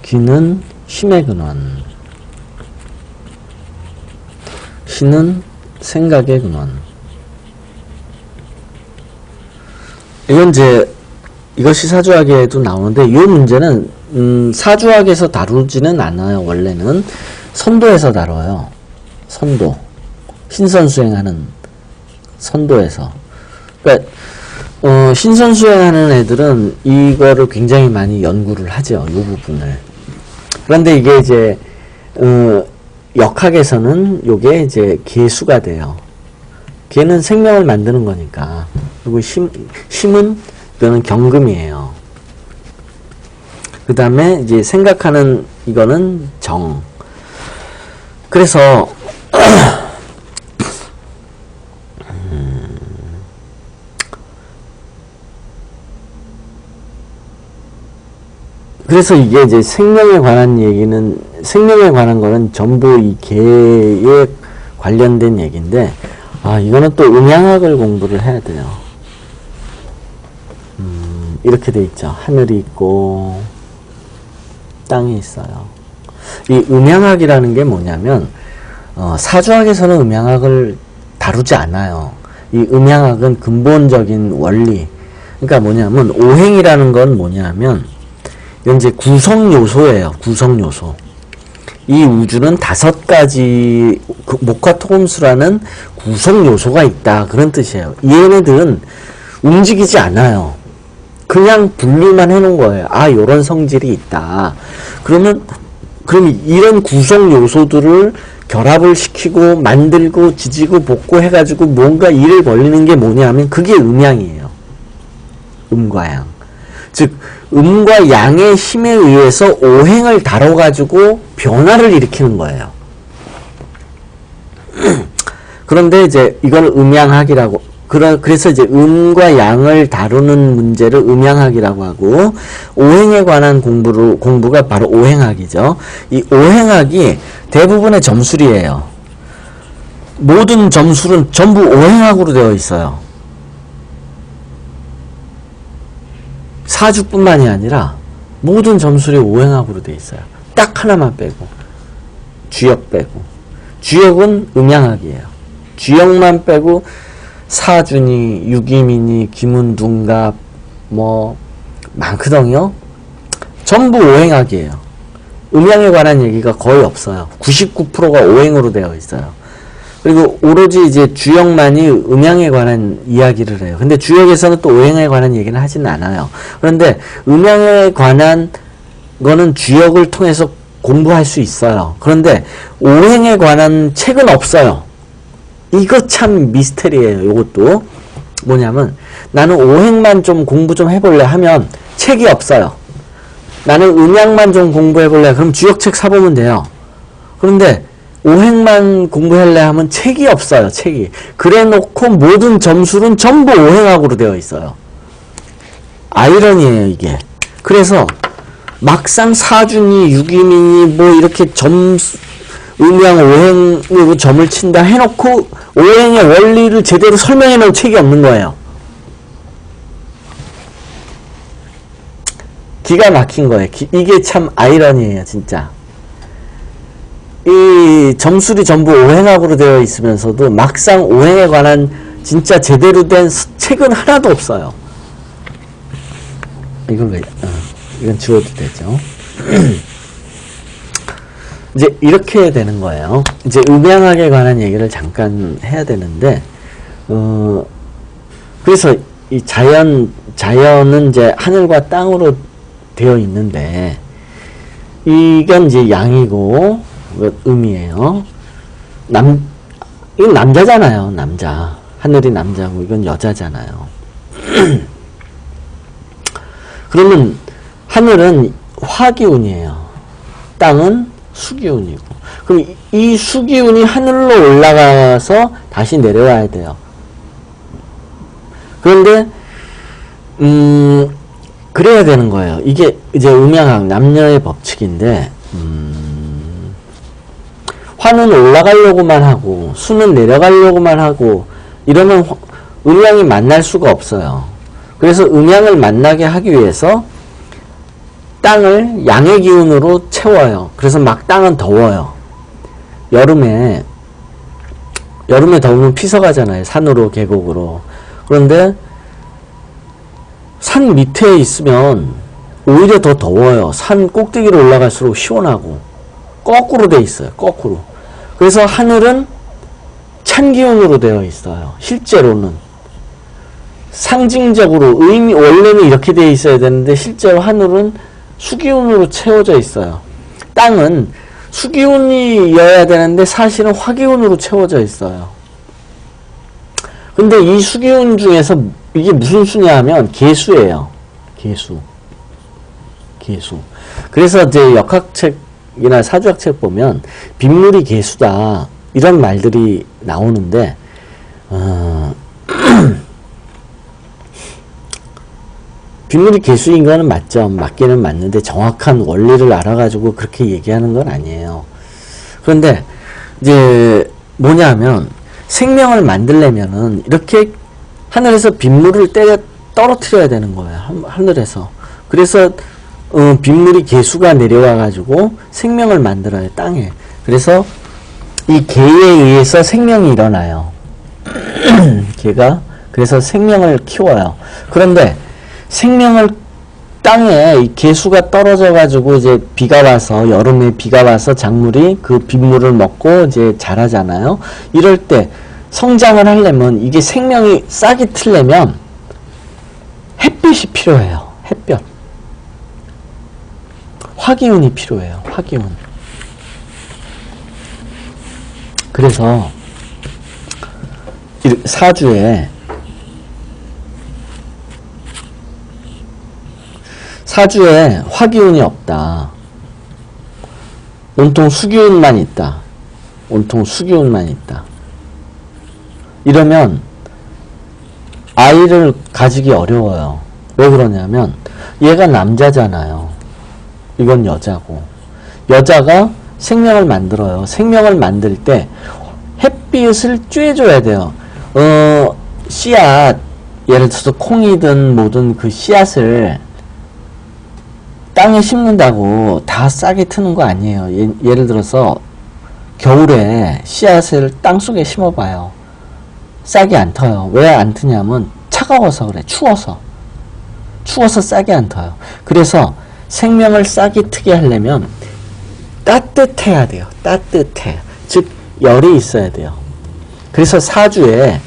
기는 힘의 근원. 신은 생각의 근원. 이건 이제 이것이 사주학에도 나오는데 이 문제는 사주학에서 다루지는 않아요. 원래는 선도에서 다뤄요. 선도. 신선수행하는 선도에서. 그러니까 신선수행하는 애들은 이거를 굉장히 많이 연구를 하죠. 이 부분을. 그런데 이게 이제 역학에서는 요게 이제 계수가 돼요. 계는 생명을 만드는 거니까. 그리고 힘은 이거는 경금이에요. 그 다음에 이제 생각하는 이거는 정. 그래서 그래서 이게 이제 생명에 관한 얘기는, 생명에 관한 거는 전부 이 개에 관련된 얘기인데, 이거는 또 음양학을 공부를 해야 돼요. 이렇게 돼 있죠. 하늘이 있고, 땅이 있어요. 이 음양학이라는 게 뭐냐면, 사주학에서는 음양학을 다루지 않아요. 이 음양학은 근본적인 원리. 그러니까 뭐냐면, 오행이라는 건 뭐냐면, 이건 이제 구성 요소예요. 구성 요소. 이 우주는 5가지 목화토금수라는 구성 요소가 있다. 그런 뜻이에요. 얘네들은 움직이지 않아요. 그냥 분류만 해놓은 거예요. 요런 성질이 있다. 그럼 이런 구성 요소들을 결합을 시키고 만들고 지지고 볶고 해가지고 뭔가 일을 벌리는 게 뭐냐면 그게 음양이에요. 음과 양. 즉 음과 양의 힘에 의해서 오행을 다뤄가지고 변화를 일으키는 거예요. 그런데 이제 이걸 음양학이라고, 그래서 이제 음과 양을 다루는 문제를 음양학이라고 하고, 오행에 관한 공부가 바로 오행학이죠. 이 오행학이 대부분의 점술이에요. 모든 점술은 전부 오행학으로 되어 있어요. 사주뿐만이 아니라 모든 점술이 오행학으로 되어 있어요. 딱 하나만 빼고, 주역 빼고. 주역은 음양학이에요. 주역만 빼고 사주니 유기미니 기문둔갑 많거든요. 전부 오행학이에요. 음양에 관한 얘기가 거의 없어요. 99%가 오행으로 되어 있어요. 그리고 오로지 이제 주역만이 음양에 관한 이야기를 해요. 근데 주역에서는 또 오행에 관한 얘기는 하지는 않아요. 그런데 음양에 관한 거는 주역을 통해서 공부할 수 있어요. 그런데 오행에 관한 책은 없어요. 이거 참 미스테리예요. 이것도 뭐냐면 나는 오행만 좀 공부 좀 해볼래 하면 책이 없어요. 나는 음양만 좀 공부해볼래 그럼 주역책 사보면 돼요. 그런데 오행만 공부할래 하면 책이 없어요. 책이. 그래 놓고 모든 점술은 전부 오행학으로 되어 있어요. 아이러니예요 이게. 그래서 막상 사주니 유기민이 이렇게 음양 오행으로 점을 친다 해놓고 오행의 원리를 제대로 설명해 놓은 책이 없는 거예요. 기가 막힌 거예요. 이게 참 아이러니예요 진짜. 이 점술이 전부 오행학으로 되어 있으면서도 막상 오행에 관한 진짜 제대로 된 책은 하나도 없어요. 이건 지워도 되죠. 이제 이렇게 되는 거예요. 이제 음양학에 관한 얘기를 잠깐 해야 되는데, 그래서 이 자연은 이제 하늘과 땅으로 되어 있는데, 이건 이제 양이고, 음이에요. 이건 남자잖아요, 남자. 하늘이 남자고, 이건 여자잖아요. 그러면, 하늘은 화기운이에요. 땅은 수기운이고. 그럼 이 수기운이 하늘로 올라가서 다시 내려와야 돼요. 그런데, 그래야 되는 거예요. 이게 이제 음양학, 남녀의 법칙인데, 화는 올라가려고만 하고 수는 내려가려고만 하고 이러면 음양이 만날 수가 없어요. 그래서 음양을 만나게 하기 위해서 땅을 양의 기운으로 채워요. 그래서 막 땅은 더워요. 여름에 더우면 피서가잖아요. 산으로 계곡으로. 그런데 산 밑에 있으면 오히려 더 더워요. 산 꼭대기로 올라갈수록 시원하고 거꾸로 돼 있어요. 거꾸로. 그래서 하늘은 찬 기운으로 되어 있어요. 실제로는 상징적으로 원래는 이렇게 되어 있어야 되는데 실제로 하늘은 수기운으로 채워져 있어요. 땅은 수기운이어야 되는데 사실은 화기운으로 채워져 있어요. 근데 이 수기운 중에서 이게 무슨 수냐 하면 계수예요. 계수. 그래서 이제 역학책이나 사주학책 보면 빗물이 계수다 이런 말들이 나오는데 빗물이 계수인 거는 맞죠. 맞기는 맞는데 정확한 원리를 알아가지고 그렇게 얘기하는 건 아니에요. 그런데 이제 뭐냐 하면 생명을 만들려면은 이렇게 하늘에서 빗물을 떨어뜨려야 되는 거예요. 하늘에서. 그래서 빗물이 계수가 내려와 가지고 생명을 만들어요. 땅에. 그래서 이 개에 의해서 생명이 일어나요. 개가 그래서 생명을 키워요. 그런데 생명을 땅에 이 개수가 떨어져 가지고 이제 비가 와서 여름에 비가 와서 작물이 그 빗물을 먹고 이제 자라잖아요. 이럴 때 성장을 하려면 이게 생명이 싹이 트려면 햇빛이 필요해요. 햇볕. 화기운이 필요해요. 화기운. 그래서 사주에 화기운이 없다. 온통 수기운만 있다. 온통 수기운만 있다. 이러면 아이를 가지기 어려워요. 왜 그러냐면 얘가 남자잖아요. 이건 여자고. 여자가 생명을 만들어요. 생명을 만들 때 햇빛을 쬐줘야 돼요. 씨앗, 예를 들어서 콩이든 뭐든 그 씨앗을 땅에 심는다고 다 싹이 트는 거 아니에요. 예를 들어서 겨울에 씨앗을 땅속에 심어봐요. 싹이 안 터요. 왜 안 트냐면 차가워서 그래. 추워서 싹이 안 터요. 그래서 생명을 싹이 트게 하려면 따뜻해야 돼요. 따뜻해. 즉 열이 있어야 돼요. 그래서 사주에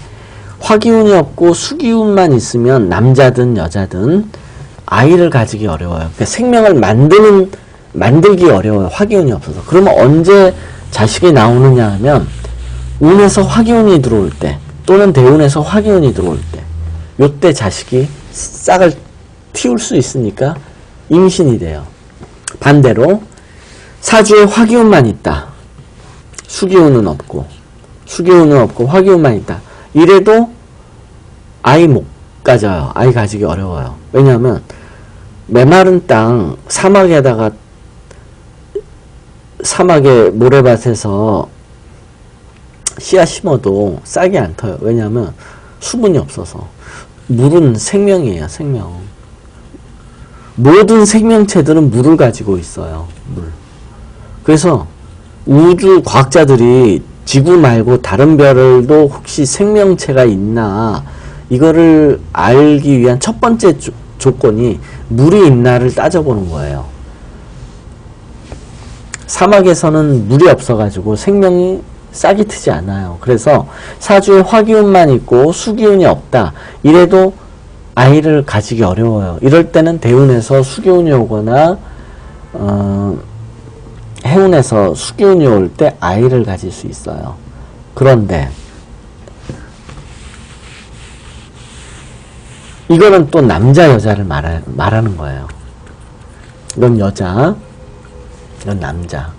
화기운이 없고 수기운만 있으면 남자든 여자든 아이를 가지기 어려워요. 그러니까 생명을 만들기 어려워요. 화기운이 없어서. 그러면 언제 자식이 나오느냐 하면 운에서 화기운이 들어올 때 또는 대운에서 화기운이 들어올 때 요때 자식이 싹을 틔울 수 있으니까 임신이 돼요. 반대로 사주에 화기운만 있다. 수기운은 없고 화기운만 있다. 이래도 아이 못 가져요. 아이 가지기 어려워요. 왜냐하면 메마른 땅 사막의 모래밭에서 씨앗 심어도 싹이 안 터요. 왜냐하면 수분이 없어서. 물은 생명이에요. 생명. 모든 생명체들은 물을 가지고 있어요. 물. 그래서 우주 과학자들이 지구 말고 다른 별도 혹시 생명체가 있나 이거를 알기 위한 첫 번째 조건이 물이 있나를 따져보는 거예요. 사막에서는 물이 없어가지고 생명이 싹이 트지 않아요. 그래서 사주에 화기운만 있고 수기운이 없다. 이래도 아이를 가지기 어려워요. 이럴 때는 대운에서 수기운이 오거나 해운에서 수기운이 올 때 아이를 가질 수 있어요. 그런데 이거는 또 남자 여자를 말하는 거예요. 이건 여자, 이건 남자.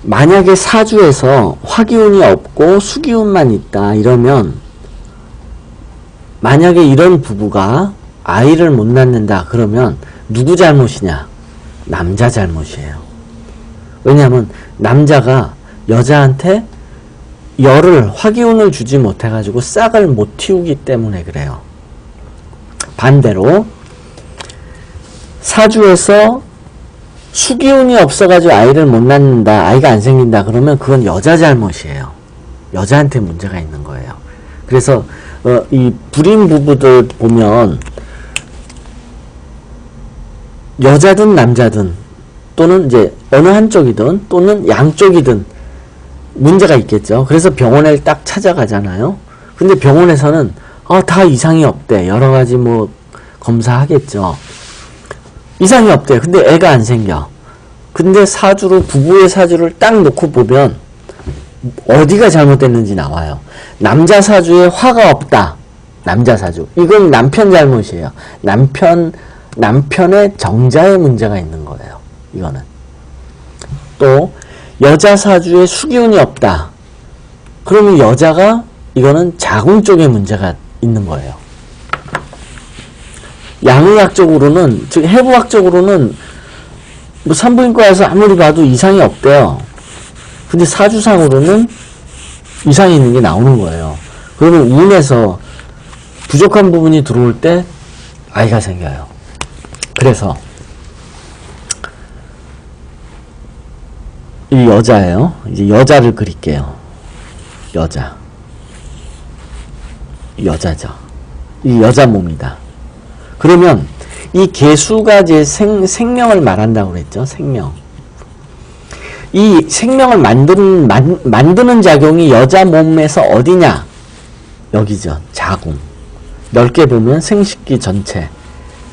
만약에 사주에서 화기운이 없고 수기운만 있다 이러면 만약에 이런 부부가 아이를 못 낳는다 그러면 누구 잘못이냐? 남자 잘못이에요. 왜냐하면 남자가 여자한테 화기운을 주지 못해가지고 싹을 못 틔우기 때문에 그래요. 반대로 사주에서 수기운이 없어가지고 아이를 못 낳는다, 아이가 안 생긴다 그러면 그건 여자 잘못이에요. 여자한테 문제가 있는 거예요. 그래서 이 불임 부부들 보면 여자든 남자든 또는 이제 어느 한쪽이든 또는 양쪽이든 문제가 있겠죠. 그래서 병원에 딱 찾아가잖아요. 근데 병원에서는 다 이상이 없대. 여러 가지 뭐 검사하겠죠. 이상이 없대. 근데 애가 안 생겨. 근데 부부의 사주를 딱 놓고 보면 어디가 잘못됐는지 나와요. 남자 사주에 화가 없다. 남자 사주. 이건 남편 잘못이에요. 남편의 정자에 문제가 있는 거예요. 이거는. 또 여자 사주에 수기운이 없다. 그러면 이거는 자궁 쪽에 문제가 있는 거예요. 양의학적으로는, 즉 해부학적으로는 뭐 산부인과에서 아무리 봐도 이상이 없대요. 근데 사주상으로는 이상이 있는 게 나오는 거예요. 그러면 운에서 부족한 부분이 들어올 때 아이가 생겨요. 그래서 이 여자예요. 이제 여자를 그릴게요. 여자죠. 이 여자 몸이다. 그러면 이 개수가 이제 생명을 말한다고 그랬죠. 생명. 이 생명을 만드는 작용이 여자 몸에서 어디냐? 여기죠. 자궁. 넓게 보면 생식기 전체.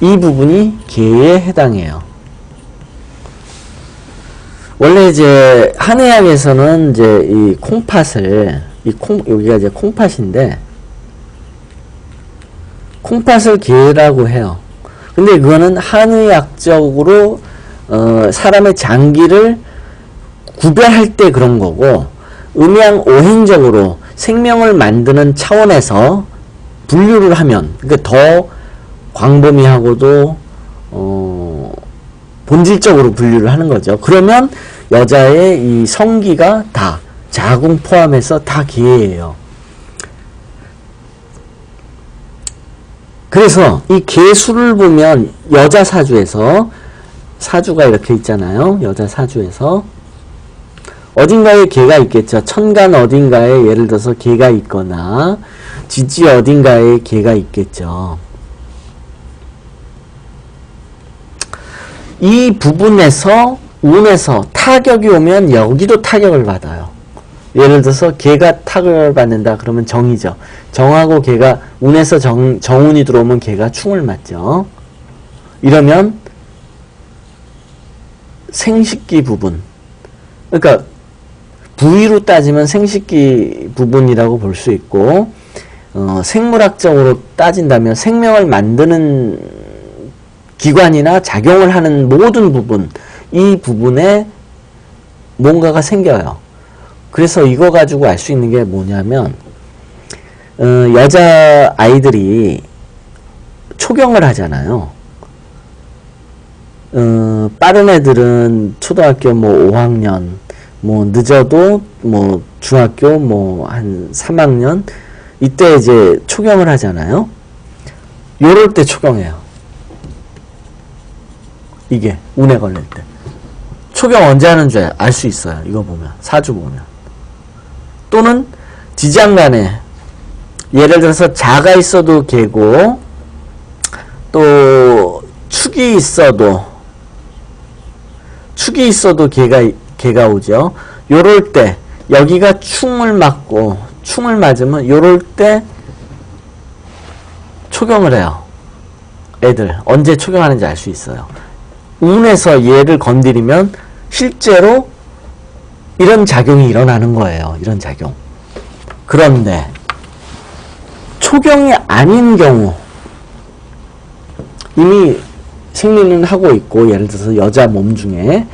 이 부분이 개에 해당해요. 원래 이제 한의학에서는 이제 이 콩팥을 여기가 이제 콩팥인데 콩팥을 개라고 해요. 근데 그거는 한의학적으로 사람의 장기를 구별할 때 그런 거고 음양오행적으로 생명을 만드는 차원에서 분류를 하면 그러니까 더 광범위하고도 본질적으로 분류를 하는 거죠. 그러면 여자의 이 성기가 다 자궁 포함해서 다 개예요. 그래서 이 개수를 보면 여자 사주에서 사주가 이렇게 있잖아요. 여자 사주에서 어딘가에 개가 있겠죠. 천간 어딘가에 예를 들어서 개가 있거나 지지 어딘가에 개가 있겠죠. 이 부분에서 운에서 타격이 오면 여기도 타격을 받아요. 예를 들어서 개가 타격을 받는다 그러면 정이죠. 정하고 개가 운에서 정운이 들어오면 개가 충을 맞죠. 이러면 생식기 부분, 그러니까 부위로 따지면 생식기 부분이라고 볼 수 있고 생물학적으로 따진다면 생명을 만드는 기관이나 작용을 하는 모든 부분, 이 부분에 뭔가가 생겨요. 그래서 이거 가지고 알 수 있는 게 뭐냐면 여자 아이들이 초경을 하잖아요. 빠른 애들은 초등학교 뭐 5학년, 뭐 늦어도 뭐 중학교 뭐 한 3학년 이때 이제 초경을 하잖아요. 요럴 때 초경해요. 이게 운에 걸릴 때 초경 언제 하는 줄 알 수 있어요. 이거 보면 사주 보면. 또는 지장간에 예를 들어서 자가 있어도 개고 또 축이 있어도 개가 오죠. 요럴 때 여기가 충을 맞으면 요럴 때 초경을 해요. 애들 언제 초경하는지 알 수 있어요. 운에서 얘를 건드리면 실제로 이런 작용이 일어나는 거예요. 이런 작용. 그런데 초경이 아닌 경우 이미 생리는 하고 있고 예를 들어서 여자 몸 중에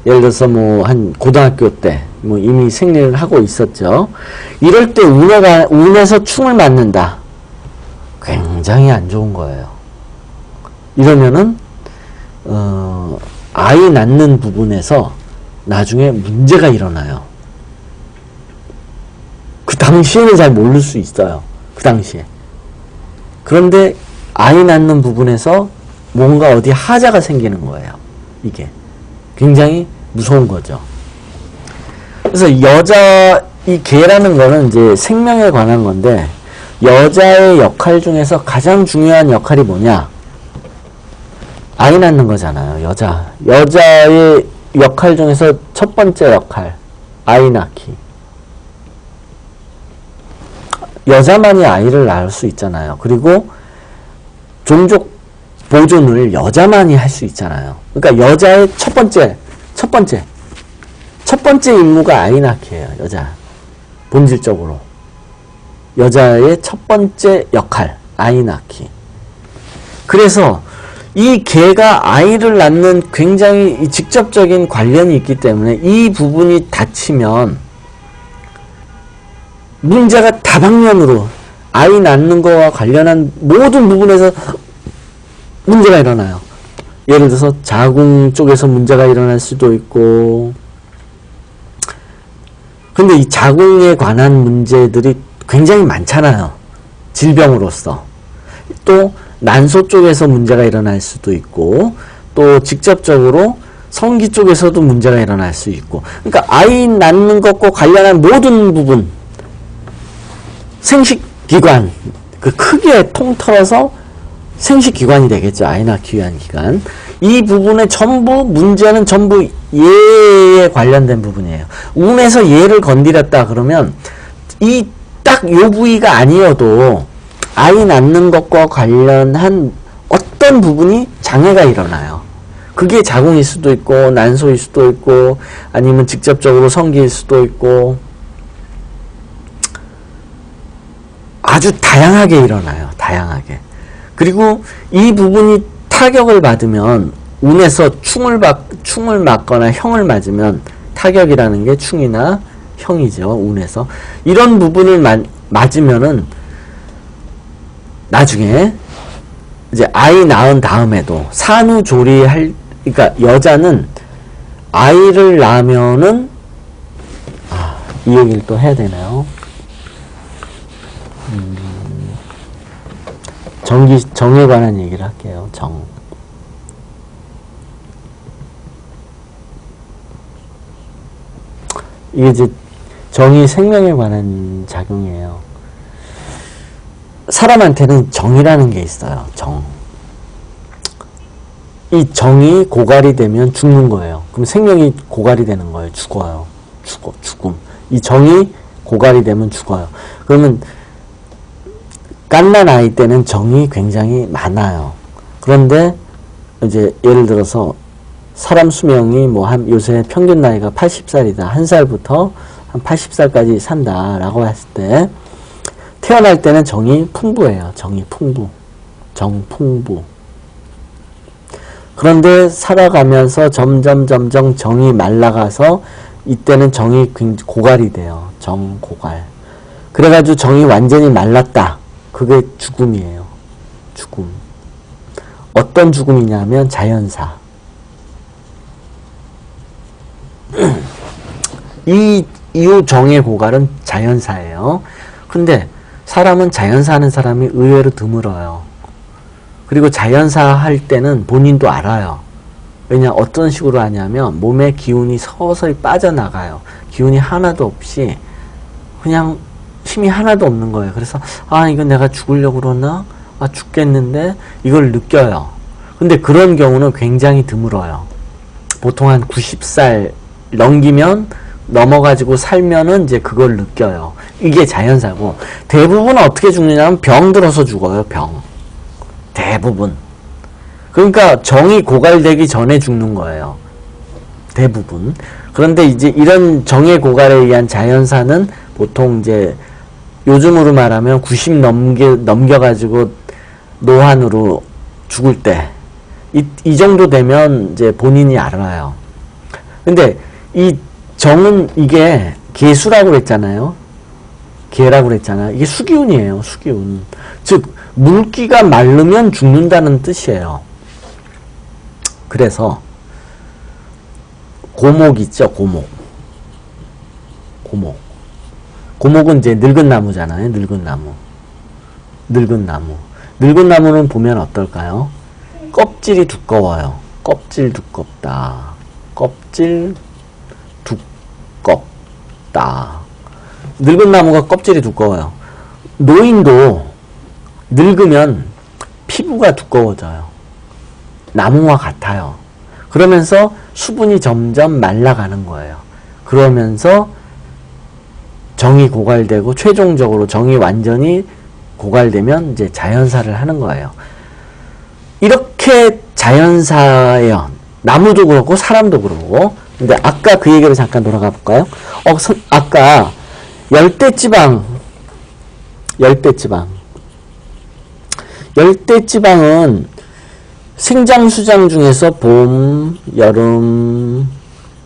예를 들어서 뭐 한 고등학교 때 뭐 이미 생리를 하고 있었죠. 이럴 때 운에서 충을 맞는다. 굉장히 안 좋은 거예요. 이러면은 아이 낳는 부분에서 나중에 문제가 일어나요. 그 당시에는 잘 모를 수 있어요. 그 당시에. 그런데 아이 낳는 부분에서 뭔가 어디 하자가 생기는 거예요. 이게 굉장히 무서운 거죠. 그래서 이 개라는 거는 이제 생명에 관한 건데, 여자의 역할 중에서 가장 중요한 역할이 뭐냐? 아이 낳는 거잖아요. 여자의 역할 중에서 첫 번째 역할, 아이 낳기. 여자만이 아이를 낳을 수 있잖아요. 그리고 종족 보존을 여자만이 할 수 있잖아요. 그러니까 여자의 첫 번째 임무가 아이 낳기예요. 여자. 본질적으로. 여자의 첫 번째 역할, 아이 낳기. 그래서 이 개가 아이를 낳는 굉장히 직접적인 관련이 있기 때문에 이 부분이 닫히면 문제가 다방면으로 아이 낳는 거와 관련한 모든 부분에서 문제가 일어나요. 예를 들어서 자궁 쪽에서 문제가 일어날 수도 있고, 근데 이 자궁에 관한 문제들이 굉장히 많잖아요. 질병으로서. 또 난소 쪽에서 문제가 일어날 수도 있고, 또 직접적으로 성기 쪽에서도 문제가 일어날 수 있고, 그러니까 아이 낳는 것과 관련한 모든 부분, 생식기관, 그 크게 통틀어서 생식기관이 되겠죠. 아이 낳기 위한 기관. 이 부분의 문제는 전부 얘에 관련된 부분이에요. 운에서 얘를 건드렸다 그러면 딱 요 부위가 아니어도 아이 낳는 것과 관련한 어떤 부분이 장애가 일어나요. 그게 자궁일 수도 있고, 난소일 수도 있고, 아니면 직접적으로 성기일 수도 있고, 아주 다양하게 일어나요. 다양하게. 그리고 이 부분이 타격을 받으면, 운에서 충을 맞거나 형을 맞으면, 타격이라는 게 충이나 형이죠. 운에서. 이런 부분을 맞으면은 나중에 이제 아이 낳은 다음에도 그러니까 여자는 아이를 낳으면은, 이 얘기를 또 해야 되나요? 정에 관한 얘기를 할게요. 이게 이제 정이 생명에 관한 작용이에요. 사람한테는 정이라는 게 있어요. 이 정이 고갈이 되면 죽는 거예요. 그럼 생명이 고갈이 되는 거예요. 죽음. 이 정이 고갈이 되면 죽어요. 그러면 갓난 아이 때는 정이 굉장히 많아요. 그런데 이제 예를 들어서 사람 수명이 요새 평균 나이가 80살이다. 1살부터 한 80살까지 산다라고 했을 때, 태어날 때는 정이 풍부해요. 정풍부. 그런데 살아가면서 점점 정이 말라가서 이때는 정이 고갈이 돼요. 정고갈. 그래가지고 정이 완전히 말랐다. 그게 죽음이에요. 죽음. 어떤 죽음이냐면 자연사. 이 정의 고갈은 자연사예요. 근데 사람은 자연사 하는 사람이 의외로 드물어요. 그리고 자연사 할 때는 본인도 알아요. 왜냐, 어떤 식으로 하냐면 몸의 기운이 서서히 빠져나가요. 기운이 하나도 없이 그냥 힘이 하나도 없는 거예요. 그래서 이건 내가 죽으려고 그러나? 죽겠는데? 이걸 느껴요. 근데 그런 경우는 굉장히 드물어요. 보통 한 90살 넘어가지고 살면은 이제 그걸 느껴요. 이게 자연사고, 대부분은 어떻게 죽느냐면 병 들어서 죽어요. 대부분. 그러니까 정이 고갈되기 전에 죽는 거예요. 대부분. 그런데 이제 이런 정의 고갈에 의한 자연사는 보통 이제 요즘으로 말하면 90 넘겨가지고 노환으로 죽을 때, 이 정도 되면 이제 본인이 알아요. 근데 이 정은, 이게 개수라고 그랬잖아요. 개라고 그랬잖아요. 이게 수기운이에요. 수기운. 즉 물기가 마르면 죽는다는 뜻이에요. 그래서 고목 있죠, 고목. 고목. 고목은 이제 늙은 나무잖아요, 늙은 나무. 늙은 나무. 늙은 나무는 보면 어떨까요? 껍질이 두꺼워요. 껍질 두껍다. 껍질 두껍다. 늙은 나무가 껍질이 두꺼워요. 노인도 늙으면 피부가 두꺼워져요. 나무와 같아요. 그러면서 수분이 점점 말라가는 거예요. 그러면서 정이 고갈되고 최종적으로 정이 완전히 고갈되면 이제 자연사를 하는 거예요. 이렇게 자연사예요. 나무도 그렇고 사람도 그렇고. 근데 아까 그 얘기로 잠깐 돌아가 볼까요? 아까 열대지방은 생장수장 중에서 봄, 여름,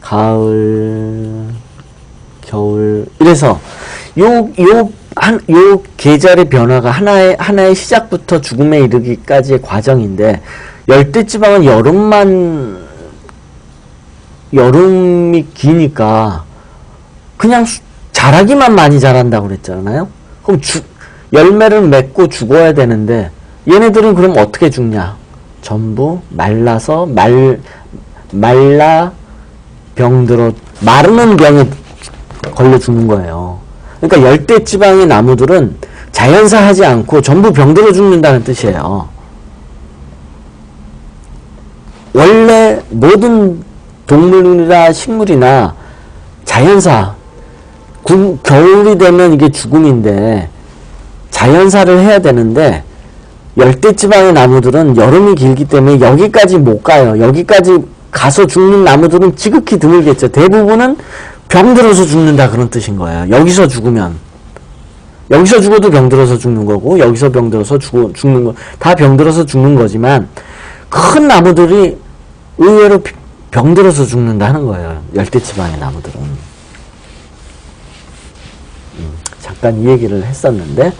가을, 겨울 이래서 요 계절의 변화가 하나의 시작부터 죽음에 이르기까지의 과정인데, 열대지방은 여름이 기니까 그냥 자라기만 많이 자란다고 그랬잖아요. 그럼 열매를 맺고 죽어야 되는데 얘네들은 그럼 어떻게 죽냐? 전부 말라서 말라 병들어 마르는 병에 걸려 죽는 거예요. 그러니까 열대지방의 나무들은 자연사하지 않고 전부 병들어 죽는다는 뜻이에요. 원래 모든 동물이나 식물이나 자연사, 겨울이 되면 이게 죽음인데 자연사를 해야 되는데, 열대지방의 나무들은 여름이 길기 때문에 여기까지 못 가요. 여기까지 가서 죽는 나무들은 지극히 드물겠죠. 대부분은 병들어서 죽는다 그런 뜻인 거예요. 여기서 죽으면. 여기서 죽어도 병들어서 죽는 거고, 여기서 병들어서 죽는 거, 다 병들어서 죽는 거지만, 큰 나무들이 의외로 병들어서 죽는다는 거예요. 열대지방의 나무들은. 잠깐 이 얘기를 했었는데,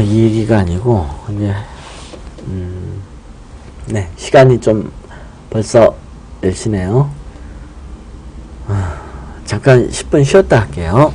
이 얘기가 아니고, 이제, 네, 시간이 좀 벌써 10시네요. 잠깐 10분 쉬었다 할게요.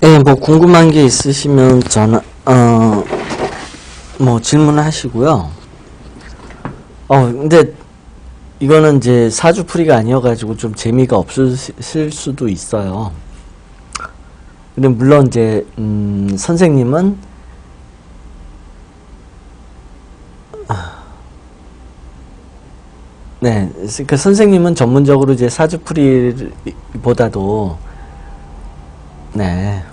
예, 뭐 궁금한 게 있으시면 전화, 뭐 질문하시고요. 근데 이거는 이제 사주풀이가 아니어가지고 좀 재미가 없으실 수도 있어요. 근데 물론 이제 선생님은 네, 그러니까 선생님은 전문적으로 이제 사주풀이보다도 네,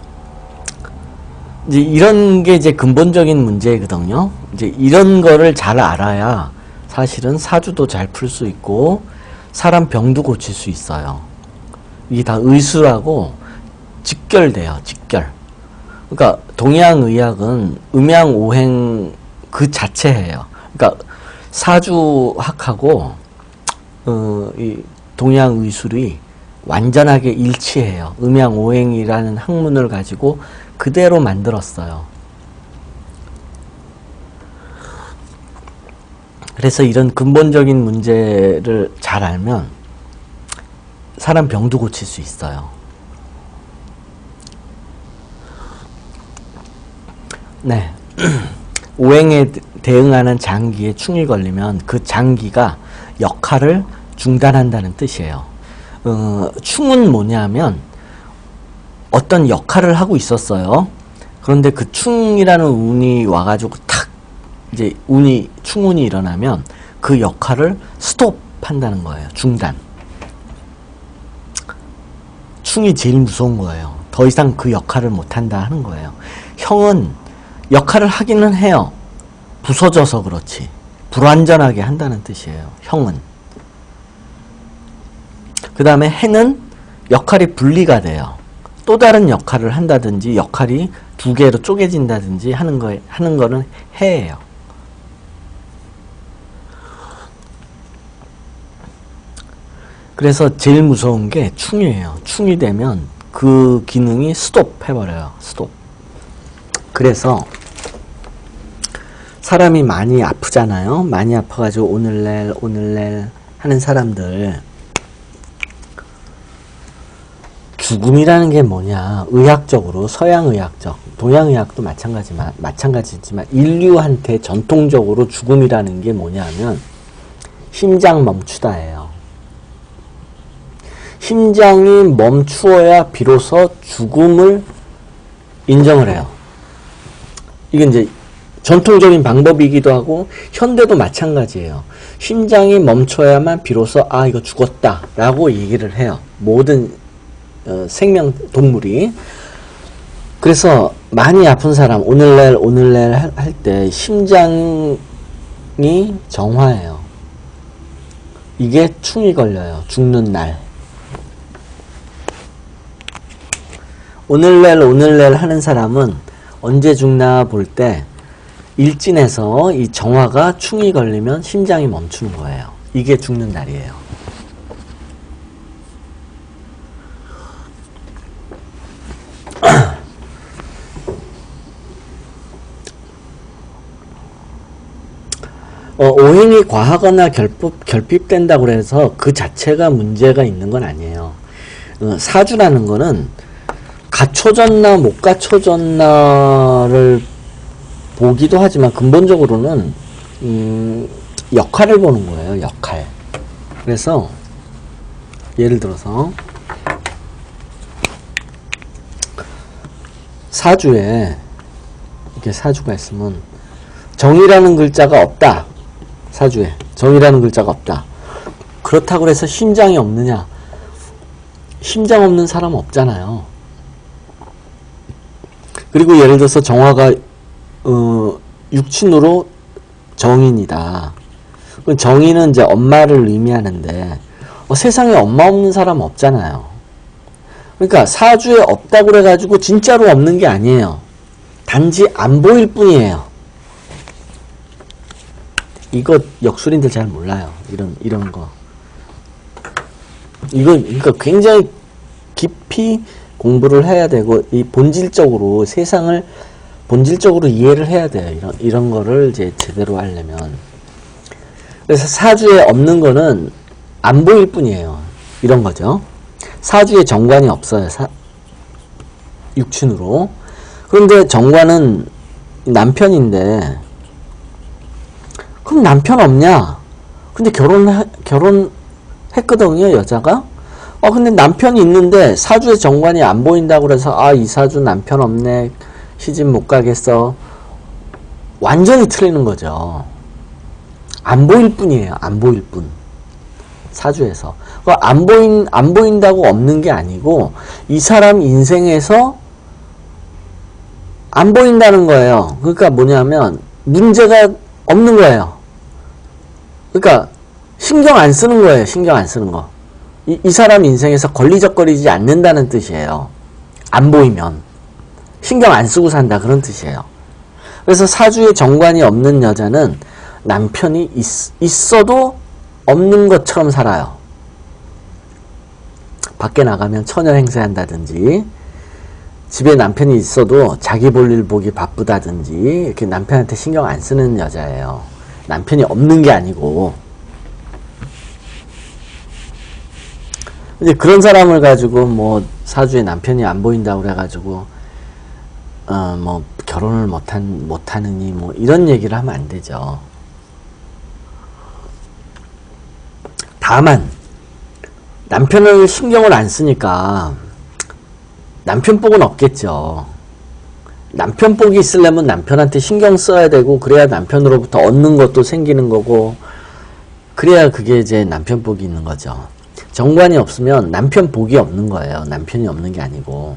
이제 이런 게 이제 근본적인 문제거든요. 이제 이런 거를 잘 알아야 사실은 사주도 잘 풀 수 있고 사람 병도 고칠 수 있어요. 이게 다 의술하고 직결돼요. 직결. 그러니까 동양의학은 음양오행 그 자체예요. 그러니까 사주학하고 이 동양의술이 완전하게 일치해요. 음양오행이라는 학문을 가지고 그대로 만들었어요. 그래서 이런 근본적인 문제를 잘 알면 사람 병도 고칠 수 있어요. 네. 오행에 대응하는 장기에 충이 걸리면 그 장기가 역할을 중단한다는 뜻이에요. 충은 뭐냐면 어떤 역할을 하고 있었어요. 그런데 그 충이라는 운이 와가지고 탁 이제 충운이 일어나면 그 역할을 스톱한다는 거예요. 중단. 충이 제일 무서운 거예요. 더 이상 그 역할을 못한다 하는 거예요. 형은 역할을 하기는 해요. 부서져서 그렇지. 불완전하게 한다는 뜻이에요. 형은. 그 다음에 해는 역할이 분리가 돼요. 또 다른 역할을 한다든지 역할이 두 개로 쪼개진다든지 하는 거는 해예요. 그래서 제일 무서운 게 충이에요. 충이 되면 그 기능이 스톱 해버려요. 스톱. 그래서 사람이 많이 아프잖아요. 많이 아파가지고 오늘 내일 하는 사람들, 죽음이라는 게 뭐냐, 의학적으로 서양의학적, 동양의학도 마찬가지지만 인류한테 전통적으로 죽음이라는 게 뭐냐면 심장 멈추다예요. 심장이 멈추어야 비로소 죽음을 인정을 해요. 이게 이제 전통적인 방법이기도 하고 현대도 마찬가지예요. 심장이 멈춰야만 비로소 이거 죽었다 라고 얘기를 해요. 모든 생명 동물이. 그래서 많이 아픈 사람 오늘 내일 할 때 심장이 정화해요. 이게 충이 걸려요. 죽는 날. 오늘 내일 하는 사람은 언제 죽나 볼 때 일진에서 이 정화가 충이 걸리면 심장이 멈추는 거예요. 이게 죽는 날이에요. 오행이 과하거나 결핍된다고 해서 그 자체가 문제가 있는 건 아니에요. 사주라는 거는 갖춰졌나 못 갖춰졌나를 보기도 하지만 근본적으로는 역할을 보는 거예요. 역할. 그래서 예를 들어서 사주에 이렇게 사주가 있으면 정이라는 글자가 없다. 사주에 정이라는 글자가 없다. 그렇다고 해서 심장이 없느냐? 심장 없는 사람 없잖아요. 그리고 예를 들어서 정화가 육친으로 정인이다. 정인은 이제 엄마를 의미하는데 세상에 엄마 없는 사람 없잖아요. 그러니까 사주에 없다고 그래가지고 진짜로 없는 게 아니에요. 단지 안 보일 뿐이에요. 이거 역술인들 잘 몰라요. 이런 거. 이거 그러니까 굉장히 깊이 공부를 해야 되고 이 본질적으로 세상을 본질적으로 이해를 해야 돼요. 이런 거를 이제 제대로 하려면. 그래서 사주에 없는 거는 안 보일 뿐이에요. 이런 거죠. 사주에 정관이 없어요. 육친으로. 그런데 정관은 남편인데, 그럼 남편 없냐? 근데 결혼했거든요, 여자가? 근데 남편이 있는데 사주에 정관이 안 보인다고 그래서, 이 사주 남편 없네, 시집 못 가겠어. 완전히 틀리는 거죠. 안 보일 뿐이에요, 안 보일 뿐. 사주에서. 안 보인다고 없는 게 아니고, 이 사람 인생에서 안 보인다는 거예요. 그러니까 뭐냐면, 문제가 없는 거예요. 그러니까, 신경 안 쓰는 거예요, 신경 안 쓰는 거. 이 사람 인생에서 걸리적거리지 않는다는 뜻이에요. 안 보이면. 신경 안 쓰고 산다, 그런 뜻이에요. 그래서 사주에 정관이 없는 여자는 남편이 있어도 없는 것처럼 살아요. 밖에 나가면 처녀 행세한다든지, 집에 남편이 있어도 자기 볼일 보기 바쁘다든지, 이렇게 남편한테 신경 안 쓰는 여자예요. 남편이 없는 게 아니고. 이제 그런 사람을 가지고 뭐 사주에 남편이 안 보인다고 그래가지고 뭐 결혼을 못하느니 뭐 이런 얘기를 하면 안 되죠. 다만 남편을 신경을 안 쓰니까 남편 복은 없겠죠. 남편 복이 있으려면 남편한테 신경 써야 되고, 그래야 남편으로부터 얻는 것도 생기는 거고, 그래야 그게 이제 남편 복이 있는 거죠. 정관이 없으면 남편 복이 없는 거예요. 남편이 없는 게 아니고.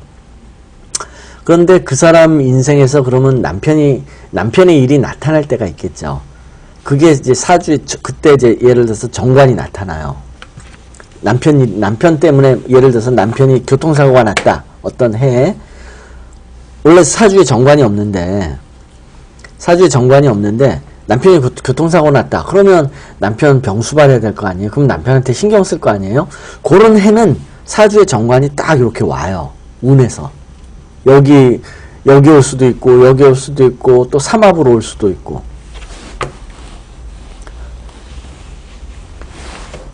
그런데 그 사람 인생에서 그러면 남편의 일이 나타날 때가 있겠죠. 그게 이제 사주에, 그때 이제 예를 들어서 정관이 나타나요. 남편 때문에 예를 들어서 남편이 교통사고가 났다. 어떤 해에. 원래 사주에 정관이 없는데 남편이 교통사고 났다. 그러면 남편 병수 받아야 될 거 아니에요? 그럼 남편한테 신경 쓸 거 아니에요? 그런 해는 사주에 정관이 딱 이렇게 와요. 운에서. 여기 올 수도 있고, 여기 올 수도 있고, 또 삼합으로 올 수도 있고.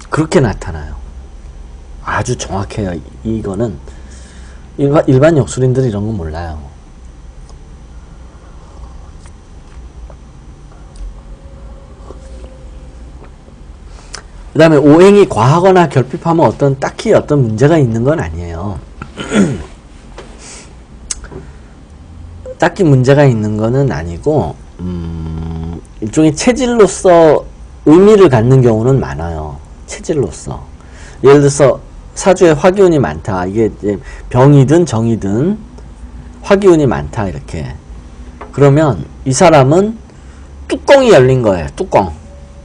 그렇게 나타나요. 아주 정확해요. 이거는. 일반 역술인들이 이런 거 몰라요. 그 다음에 오행이 과하거나 결핍하면 딱히 어떤 문제가 있는 건 아니에요. 딱히 문제가 있는 거는 아니고, 일종의 체질로서 의미를 갖는 경우는 많아요. 체질로서. 예를 들어서 사주에 화기운이 많다. 이게 이제 병이든 정이든 화기운이 많다. 이렇게. 그러면 이 사람은 뚜껑이 열린 거예요. 뚜껑.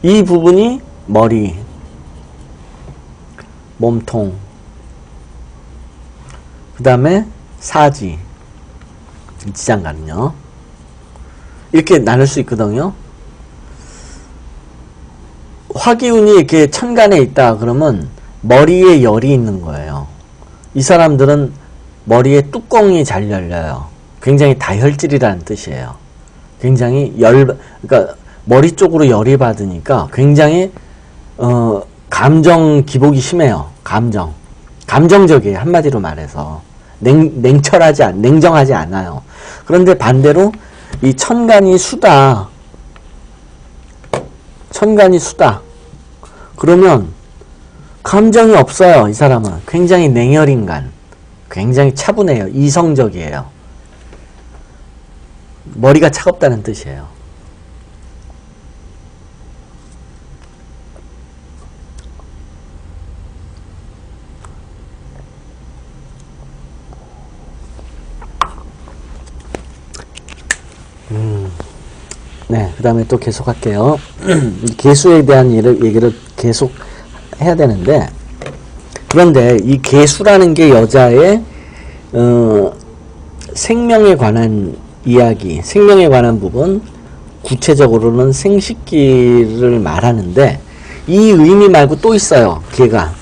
이 부분이 머리, 몸통, 그 다음에 사지, 지장간요. 이렇게 나눌 수 있거든요. 화기운이 이렇게 천간에 있다 그러면 머리에 열이 있는 거예요. 이 사람들은 머리에 뚜껑이 잘 열려요. 굉장히 다혈질이라는 뜻이에요. 굉장히 그러니까 머리 쪽으로 열이 받으니까 굉장히 감정 기복이 심해요. 감정적이에요. 한마디로 말해서 냉정하지 않아요. 그런데 반대로 이 천간이 수다. 그러면 감정이 없어요. 이 사람은 굉장히 냉혈인간, 굉장히 차분해요. 이성적이에요. 머리가 차갑다는 뜻이에요. 네, 그 다음에 또 계속 할게요. 개수에 대한 얘기를 계속 해야 되는데, 그런데 이 개수라는 게 여자의 생명에 관한 이야기, 생명에 관한 부분, 구체적으로는 생식기를 말하는데, 이 의미 말고 또 있어요. 개가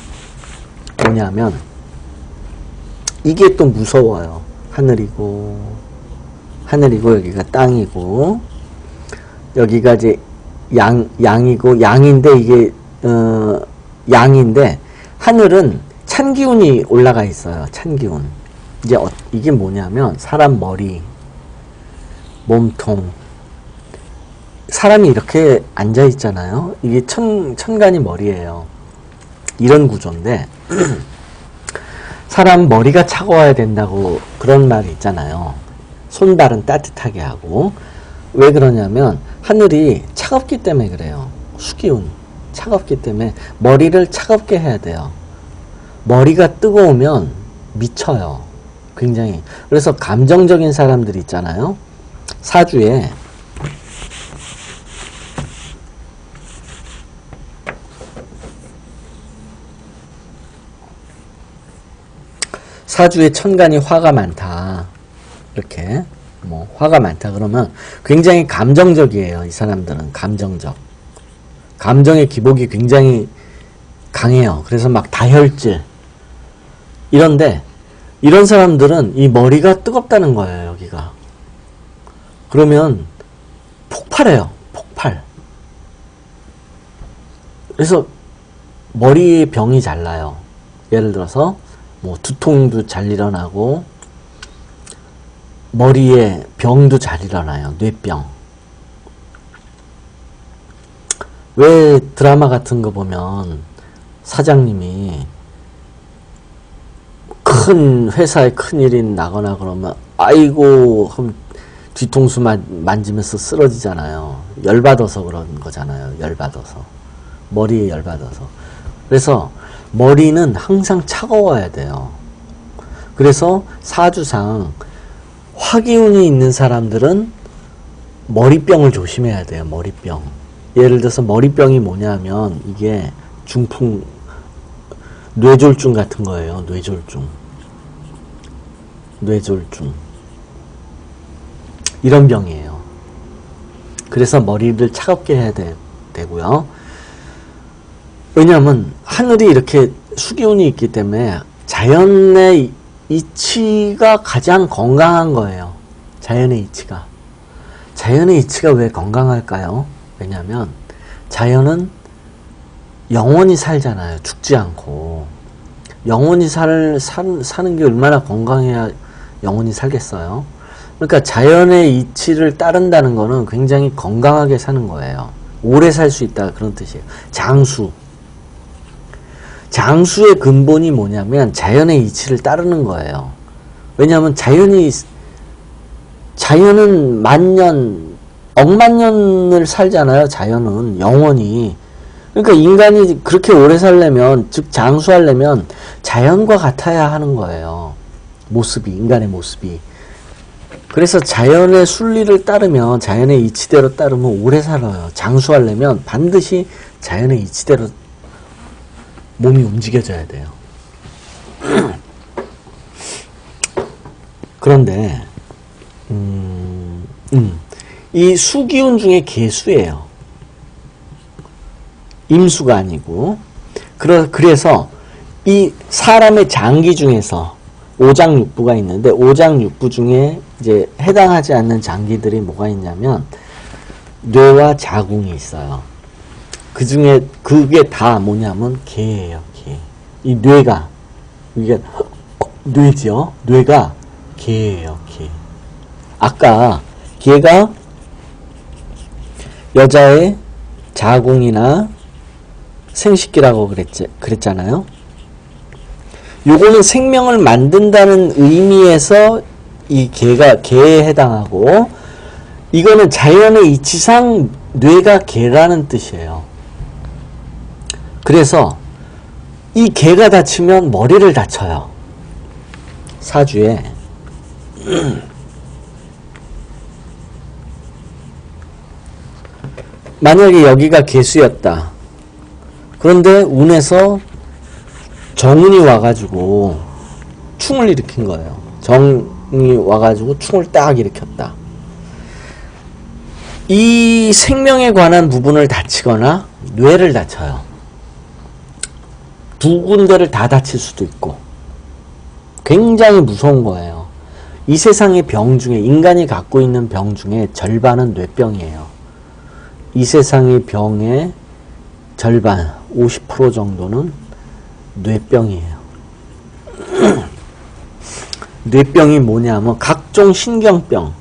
뭐냐면 이게 또 무서워요. 하늘이고 여기가 땅이고, 여기가 이제 양이고, 양인데 이게 양인데, 하늘은 찬기운이 올라가 있어요. 찬기운. 이제 이게 뭐냐면 사람 머리, 몸통, 사람이 이렇게 앉아 있잖아요. 이게 천간이 머리예요. 이런 구조인데 사람 머리가 차가워야 된다고 그런 말이 있잖아요. 손발은 따뜻하게 하고. 왜 그러냐면 하늘이 차갑기 때문에 그래요. 수기운 차갑기 때문에 머리를 차갑게 해야 돼요. 머리가 뜨거우면 미쳐요. 굉장히. 그래서 감정적인 사람들 있잖아요. 사주에 천간이 화가 많다. 이렇게 뭐 화가 많다 그러면 굉장히 감정적이에요. 이 사람들은 감정적. 감정의 기복이 굉장히 강해요. 그래서 막 다혈질. 이런데 이런 사람들은 이 머리가 뜨겁다는 거예요. 여기가. 그러면 폭발해요. 폭발. 그래서 머리에 병이 잘 나요. 예를 들어서 뭐 두통도 잘 일어나고 머리에 병도 잘 일어나요. 뇌병. 왜 드라마 같은 거 보면 사장님이 큰 회사에 큰일이 나거나 그러면 아이고 그럼 뒤통수 만지면서 쓰러지잖아요. 열받아서 그런 거잖아요. 열받아서. 머리에 열받아서. 그래서 머리는 항상 차가워야 돼요. 그래서 사주상 화기운이 있는 사람들은 머리병을 조심해야 돼요. 머리병. 예를 들어서 머리병이 뭐냐면 이게 중풍, 뇌졸중 같은 거예요. 뇌졸중. 이런 병이에요. 그래서 머리를 차갑게 해야 되고요. 왜냐하면 하늘이 이렇게 수기운이 있기 때문에 자연의 이치가 가장 건강한 거예요. 자연의 이치가. 자연의 이치가 왜 건강할까요? 왜냐하면 자연은 영원히 살잖아요. 죽지 않고. 영원히 사는 게 얼마나 건강해야 영원히 살겠어요. 그러니까 자연의 이치를 따른다는 거는 굉장히 건강하게 사는 거예요. 오래 살 수 있다 그런 뜻이에요. 장수의 근본이 뭐냐면 자연의 이치를 따르는 거예요. 왜냐하면 자연은 만년, 억만 년을 살잖아요. 자연은 영원히. 그러니까 인간이 그렇게 오래 살려면, 즉 장수하려면 자연과 같아야 하는 거예요. 모습이, 인간의 모습이. 그래서 자연의 순리를 따르면, 자연의 이치대로 따르면 오래 살아요. 장수하려면 반드시 자연의 이치대로 몸이 움직여져야 돼요. 그런데 이 수기운 중에 계수예요. 임수가 아니고. 그래서 이 사람의 장기 중에서 오장육부가 있는데 오장육부 중에 이제 해당하지 않는 장기들이 뭐가 있냐면 뇌와 자궁이 있어요. 그 중에 그게 다 뭐냐면 개예요. 개. 이 뇌가 이게 뇌죠. 뇌가 개예요. 개. 아까 개가 여자의 자궁이나 생식기라고 그랬잖아요. 요거는 생명을 만든다는 의미에서 이 개에 해당하고, 이거는 자연의 이치상 뇌가 개라는 뜻이에요. 그래서 이 개가 다치면 머리를 다쳐요. 사주에. 만약에 여기가 개수였다. 그런데 운에서 정운이 와가지고 충을 일으킨 거예요. 정이 와가지고 충을 딱 일으켰다. 이 생명에 관한 부분을 다치거나 뇌를 다쳐요. 두 군데를 다 다칠 수도 있고. 굉장히 무서운 거예요. 이 세상의 병 중에, 인간이 갖고 있는 병 중에 절반은 뇌병이에요. 이 세상의 병의 절반, 50% 정도는 뇌병이에요. 뇌병이 뭐냐면 각종 신경병.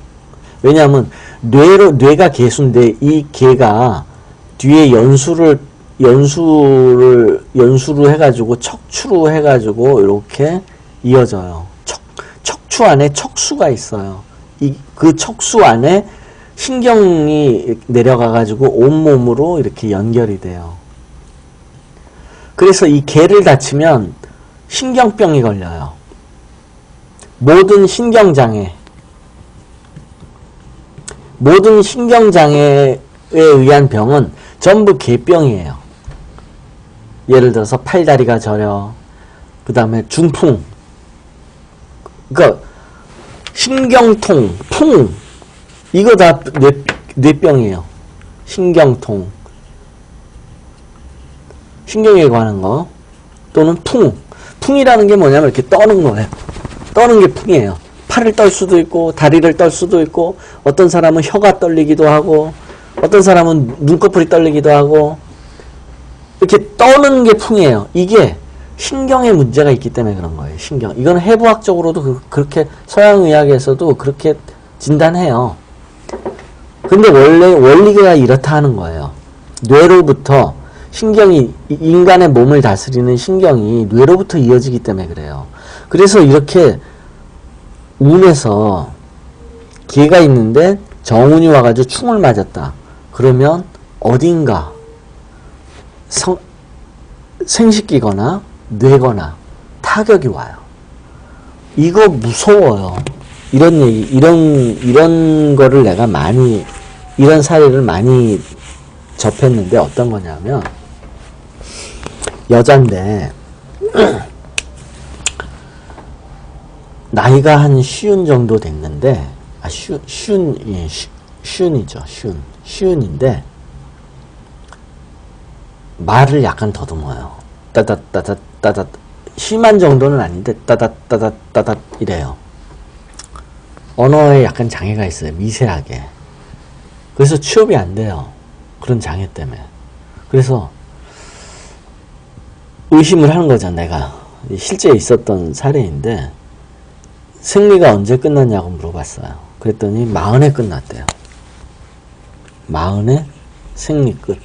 왜냐하면 뇌가 개수인데 이 개가 뒤에 연수로 해가지고 척추로 해가지고 이렇게 이어져요. 척추 안에 척수가 있어요. 그 척수 안에 신경이 내려가가지고 온몸으로 이렇게 연결이 돼요. 그래서 이 개를 다치면 신경병이 걸려요. 모든 신경장애에 의한 병은 전부 개병이에요. 예를 들어서 팔다리가 저려, 그 다음에 중풍, 그러니까 신경통, 풍, 이거 다 뇌병이에요. 신경통, 신경에 관한 거, 또는 풍이라는 게 뭐냐면 이렇게 떠는 거예요. 떠는 게 풍이에요. 팔을 떨 수도 있고 다리를 떨 수도 있고, 어떤 사람은 혀가 떨리기도 하고, 어떤 사람은 눈꺼풀이 떨리기도 하고, 이렇게 떠는 게 풍이에요. 이게 신경에 문제가 있기 때문에 그런 거예요. 신경. 이건 해부학적으로도 그렇게 서양의학에서도 그렇게 진단해요. 근데 원리가 이렇다 하는 거예요. 뇌로부터 신경이, 인간의 몸을 다스리는 신경이 뇌로부터 이어지기 때문에 그래요. 그래서 이렇게 운에서 개가 있는데 정운이 와가지고 충을 맞았다. 그러면 어딘가 생식기거나 뇌거나 타격이 와요. 이거 무서워요. 이런 거를 내가 이런 사례를 많이 접했는데, 어떤 거냐면, 여잔데, 나이가 한 50 정도 됐는데, 쉬운인데, 말을 약간 더듬어요. 따닷, 심한 정도는 아닌데, 따닷, 이래요. 언어에 약간 장애가 있어요. 미세하게. 그래서 취업이 안 돼요. 그런 장애 때문에. 그래서 의심을 하는 거죠. 내가 실제 있었던 사례인데, 생리가 언제 끝났냐고 물어봤어요. 그랬더니 40에 끝났대요. 40에 생리 끝.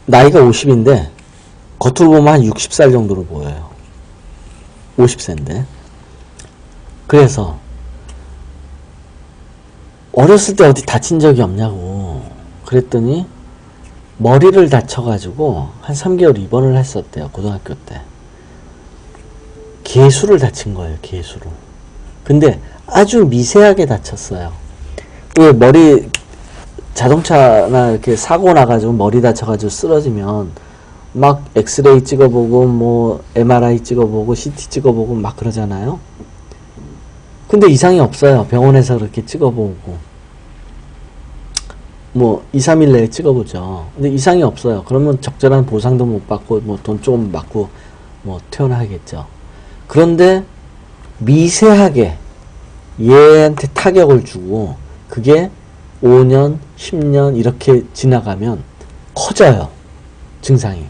나이가 50인데 겉으로 보면 한 60살 정도로 보여요. 50세인데. 그래서 어렸을 때 어디 다친 적이 없냐고 그랬더니 머리를 다쳐가지고 한 3개월 입원을 했었대요. 고등학교 때. 개수를 다친 거예요. 개수로. 근데 아주 미세하게 다쳤어요. 왜 머리, 자동차나 이렇게 사고 나가지고 머리 다쳐가지고 쓰러지면 막 엑스레이 찍어보고 뭐 MRI 찍어보고 CT 찍어보고 막 그러잖아요. 근데 이상이 없어요. 병원에서 그렇게 찍어보고 뭐 2, 3일 내에 찍어보죠. 근데 이상이 없어요. 그러면 적절한 보상도 못 받고 뭐 돈 조금 받고 뭐 퇴원하겠죠. 그런데 미세하게 얘한테 타격을 주고 그게 5년, 10년 이렇게 지나가면 커져요. 증상이.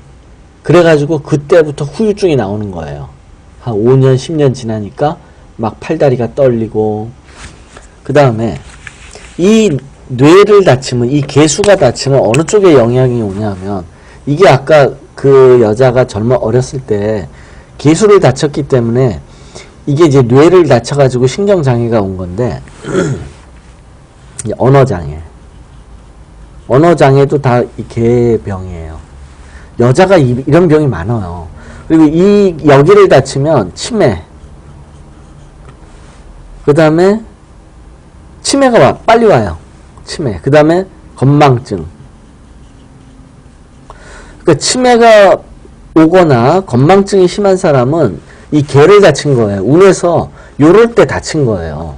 그래가지고 그때부터 후유증이 나오는 거예요. 한 5년, 10년 지나니까 막 팔다리가 떨리고, 그 다음에 이 뇌를 다치면, 이 개수가 다치면 어느 쪽에 영향이 오냐면, 이게 아까 그 여자가 어렸을 때 개수를 다쳤기 때문에 이게 이제 뇌를 다쳐가지고 신경장애가 온 건데, 언어장애. 언어장애도 다 이 개병이에요. 여자가 이런 병이 많아요. 그리고 여기를 다치면 치매. 그 다음에 치매가 빨리 와요. 치매. 그 다음에 건망증. 그러니까 치매가 오거나 건망증이 심한 사람은 이 개를 다친 거예요. 운에서 요럴 때 다친 거예요.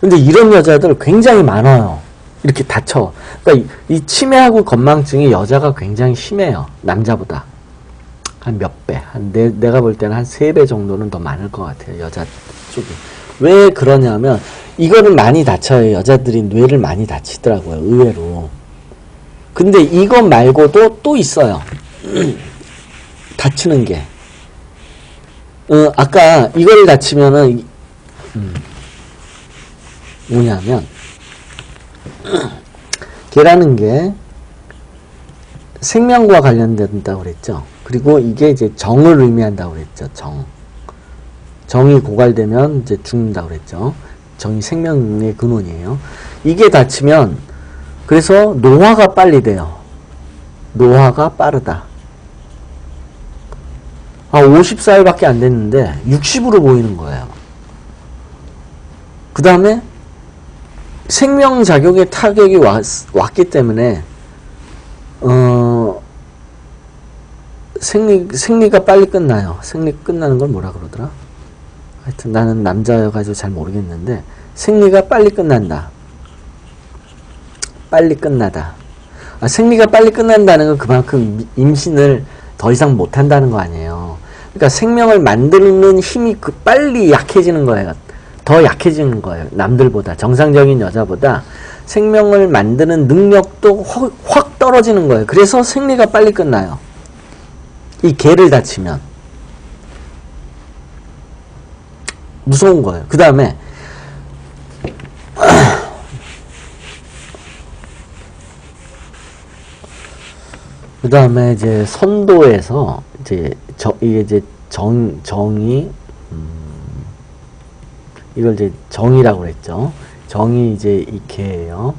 근데 이런 여자들 굉장히 많아요. 이렇게 다쳐. 그러니까 이 치매하고 건망증이 여자가 굉장히 심해요. 남자보다. 한 몇 배. 내가 볼 때는 한 3배 정도는 더 많을 것 같아요. 여자 쪽이. 왜 그러냐면, 이거를 많이 다쳐요. 여자들이 뇌를 많이 다치더라고요. 의외로. 근데 이거 말고도 또 있어요. 다치는 게. 아까 이걸 다치면은, 뭐냐면, 개라는 게 생명과 관련된다고 그랬죠. 그리고 이게 이제 정을 의미한다고 그랬죠. 정이 고갈되면 이제 죽는다고 그랬죠. 정이 생명의 근원이에요. 이게 다치면, 그래서 노화가 빨리 돼요. 노화가 빠르다. 54일밖에 안 됐는데 60으로 보이는 거예요. 그 다음에 생명작용의 타격이 왔기 때문에 생리가 빨리 끝나요. 생리 끝나는 걸 뭐라 그러더라? 하여튼 나는 남자여가지고 잘 모르겠는데 생리가 빨리 끝난다. 빨리 끝나다. 생리가 빨리 끝난다는 건 그만큼 임신을 더 이상 못한다는 거 아니에요. 그러니까 생명을 만드는 힘이 빨리 약해지는 거예요. 더 약해지는 거예요. 남들보다. 정상적인 여자보다 생명을 만드는 능력도 확 떨어지는 거예요. 그래서 생리가 빨리 끝나요. 이 개를 다치면. 무서운 거예요. 그 다음에 이제 선도에서 이게 이제 정이 이걸 이제 정이라고 그랬죠. 정이 이제 이 개예요.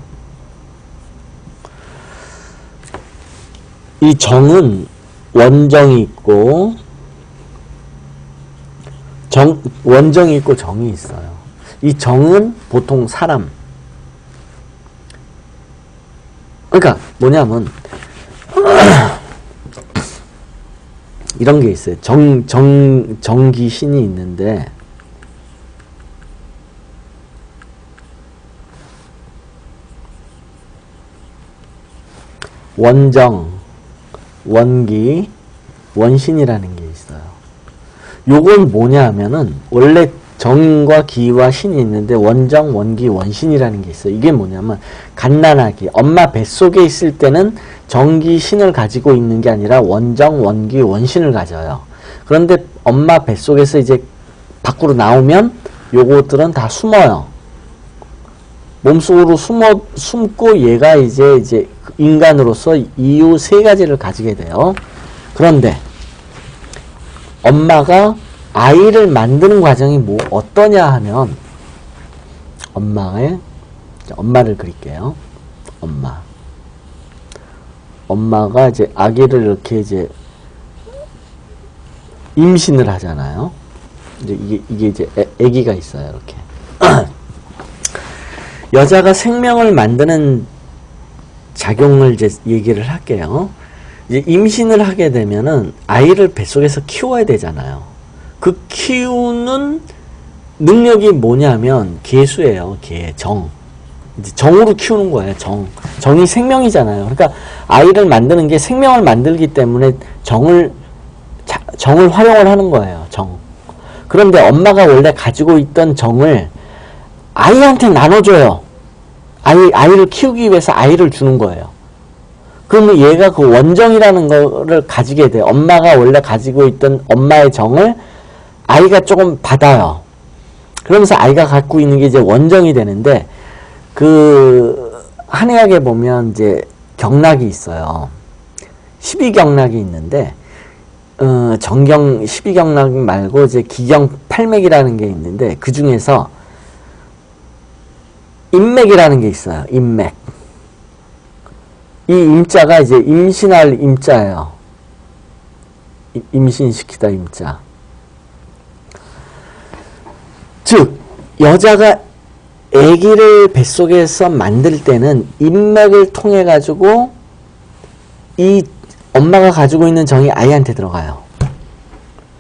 이 정은 원정이 있고 원정이 있고 정이 있어요. 이 정은 보통 사람. 그러니까 뭐냐면 이런 게 있어요. 정기신이 있는데 원정, 원기, 원신이라는 게 있어요. 요건 뭐냐 하면은 원래 정과 기와 신이 있는데 원정, 원기, 원신이라는 게 있어요. 이게 뭐냐면 갓난아기, 엄마 뱃속에 있을 때는 정기, 신을 가지고 있는 게 아니라 원정, 원기, 원신을 가져요. 그런데 엄마 뱃속에서 이제 밖으로 나오면 요것들은 다 숨어요. 몸속으로 숨고 얘가 이제 인간으로서 이유 세 가지를 가지게 돼요. 그런데 엄마가 아이를 만드는 과정이 어떠냐 하면 엄마를 그릴게요. 엄마가 이제 아기를 이렇게 이제 임신을 하잖아요. 이게 이제 아기가 있어요. 이렇게. 여자가 생명을 만드는 작용을 이제 얘기를 할게요. 이제 임신을 하게 되면은 아이를 뱃속에서 키워야 되잖아요. 그 키우는 능력이 뭐냐면 개수예요. 정. 이제 정으로 키우는 거예요. 정이 생명이잖아요. 그러니까 아이를 만드는 게 생명을 만들기 때문에 정을 활용을 하는 거예요. 그런데 엄마가 원래 가지고 있던 정을 아이한테 나눠줘요. 아이를 키우기 위해서 아이를 주는 거예요. 그러면 얘가 그 원정이라는 거를 가지게 돼요. 엄마가 원래 가지고 있던 엄마의 정을 아이가 조금 받아요. 그러면서 아이가 갖고 있는 게 이제 원정이 되는데, 한의학에 보면 이제 경락이 있어요. 12경락이 있는데, 12경락 말고 이제 기경팔맥이라는 게 있는데, 그 중에서 임맥이라는 게 있어요. 임맥. 이 임자가 이제 임신할 임자예요. 임신시키다 임자. 즉 여자가 아기를 뱃속에서 만들 때는 임맥을 통해 가지고 이 엄마가 가지고 있는 정이 아이한테 들어가요.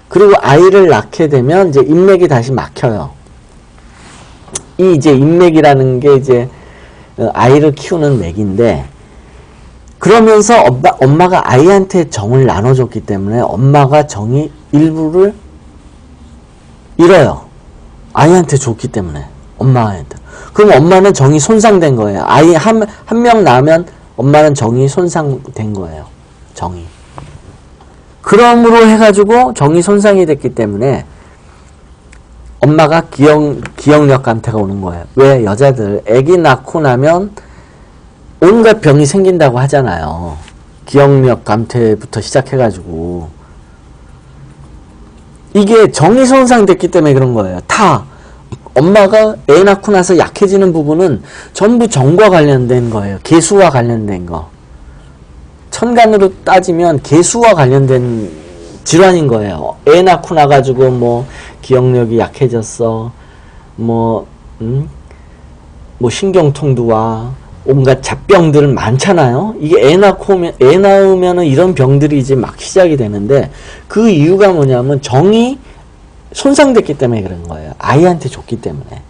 그리고 아이를 낳게 되면 이제 임맥이 다시 막혀요. 이 이제 임맥이라는 게 이제 아이를 키우는 맥인데, 그러면서 엄마가 아이한테 정을 나눠줬기 때문에 엄마가 정이 일부를 잃어요. 아이한테 줬기 때문에. 엄마한테. 그럼 엄마는 정이 손상된 거예요. 아이 한 명 낳으면 엄마는 정이 손상된 거예요. 정이. 그러므로 해가지고 정이 손상이 됐기 때문에 엄마가 기억력 감퇴가 오는 거예요. 왜? 여자들 아기 낳고 나면 온갖 병이 생긴다고 하잖아요. 기억력 감퇴부터 시작해가지고 이게 정이 손상됐기 때문에 그런 거예요. 다 엄마가 애 낳고 나서 약해지는 부분은 전부 정과 관련된 거예요. 개수와 관련된 거. 천간으로 따지면 개수와 관련된 질환인 거예요. 애 낳고 나가지고 뭐 기억력이 약해졌어. 뭐 신경통도 와. 온갖 잡병들 많잖아요. 이게 애 낳으면은 이런 병들이 이제 막 시작이 되는데 그 이유가 뭐냐면 정이 손상됐기 때문에 그런 거예요. 아이한테 줬기 때문에.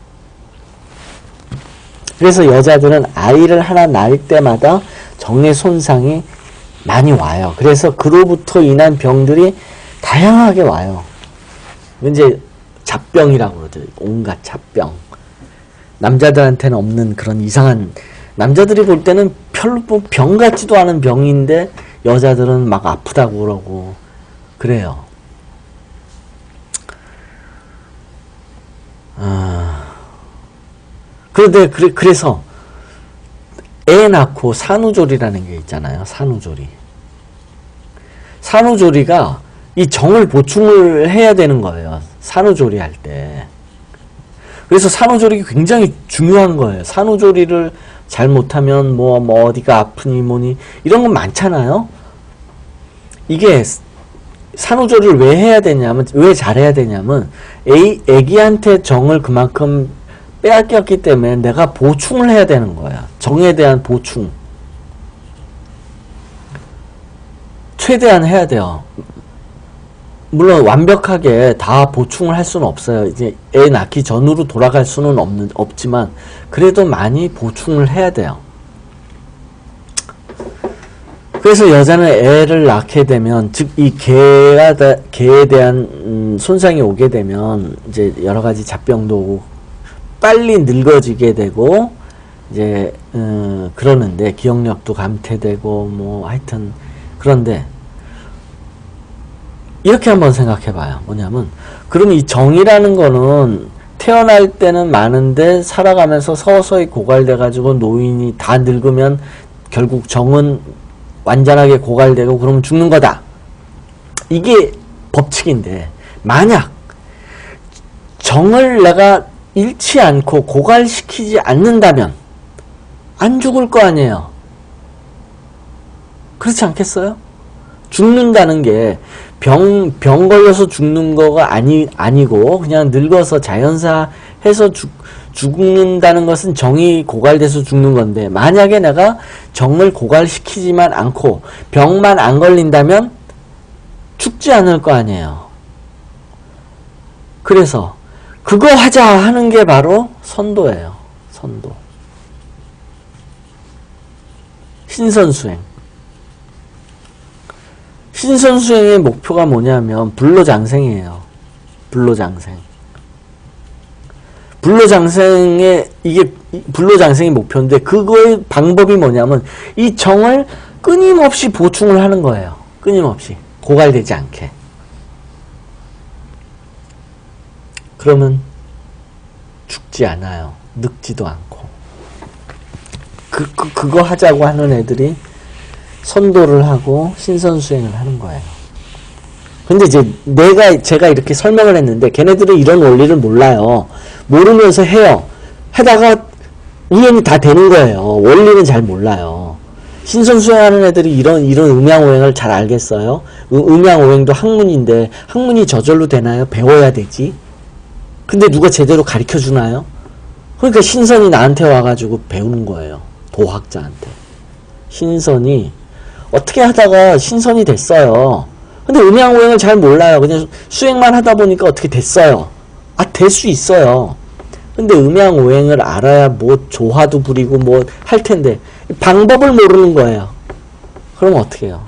그래서 여자들은 아이를 하나 낳을 때마다 정의 손상이 많이 와요. 그래서 그로부터 인한 병들이 다양하게 와요. 이제 잡병이라고 그러죠. 온갖 잡병. 남자들한테는 없는 그런 이상한, 남자들이 볼 때는 별로 병 같지도 않은 병인데 여자들은 막 아프다고 그러고 그래요. 그런데 그래서 애 낳고 산후조리라는 게 있잖아요. 산후조리가 이 정을 보충을 해야 되는 거예요. 산후조리 할 때. 그래서 산후조리가 굉장히 중요한 거예요. 산후조리를 잘못하면 뭐 어디가 아프니 뭐니 이런 건 많잖아요. 이게 산후조리를 왜 해야 되냐면, 왜 잘해야 되냐면 애기한테 정을 그만큼 빼앗겼기 때문에 내가 보충을 해야 되는 거야. 정에 대한 보충. 최대한 해야 돼요. 물론 완벽하게 다 보충을 할 수는 없어요. 이제 애 낳기 전으로 돌아갈 수는 없지만 그래도 많이 보충을 해야 돼요. 그래서 여자는 애를 낳게 되면, 즉 이 개에 대한 손상이 오게 되면 이제 여러 가지 잡병도 오고 빨리 늙어지게 되고 이제 그러는데 기억력도 감퇴되고 뭐 하여튼 그런데 이렇게 한번 생각해 봐요. 뭐냐면 그럼 이 정이라는 거는 태어날 때는 많은데 살아가면서 서서히 고갈돼 가지고 노인이 다 늙으면 결국 정은 완전하게 고갈되고 그러면 죽는 거다. 이게 법칙인데 만약 정을 내가 잃지 않고 고갈시키지 않는다면 안 죽을 거 아니에요. 그렇지 않겠어요? 죽는다는 게 병 걸려서 죽는 거가 아니고 그냥 늙어서 자연사 해서 죽는다는 것은 정이 고갈돼서 죽는 건데, 만약에 내가 정을 고갈시키지만 않고 병만 안 걸린다면 죽지 않을 거 아니에요. 그래서 그거 하자 하는 게 바로 선도예요. 선도. 신선수행. 신선수행의 목표가 뭐냐면 불로장생이에요. 불로장생. 이게 불로장생이 목표인데 그거의 방법이 뭐냐면 이 정을 끊임없이 보충을 하는 거예요. 끊임없이. 고갈되지 않게. 그러면 죽지 않아요. 늙지도 않고. 그거 하자고 하는 애들이 선도를 하고 신선수행을 하는 거예요. 근데 이제 제가 이렇게 설명을 했는데 걔네들은 이런 원리를 몰라요. 모르면서 해요. 하다가 우연히 다 되는 거예요. 원리는 잘 몰라요. 신선수행하는 애들이 이런 음양오행을 잘 알겠어요? 음양오행도 학문인데 학문이 저절로 되나요? 배워야 되지. 근데 누가 제대로 가르쳐 주나요? 그러니까 신선이 나한테 와가지고 배우는 거예요. 도학자한테. 신선이 어떻게 하다가 신선이 됐어요. 근데 음양오행을 잘 몰라요. 그냥 수행만 하다 보니까 어떻게 됐어요. 될 수 있어요. 근데 음양오행을 알아야 뭐 조화도 부리고 뭐 할 텐데 방법을 모르는 거예요. 그럼 어떻게 해요?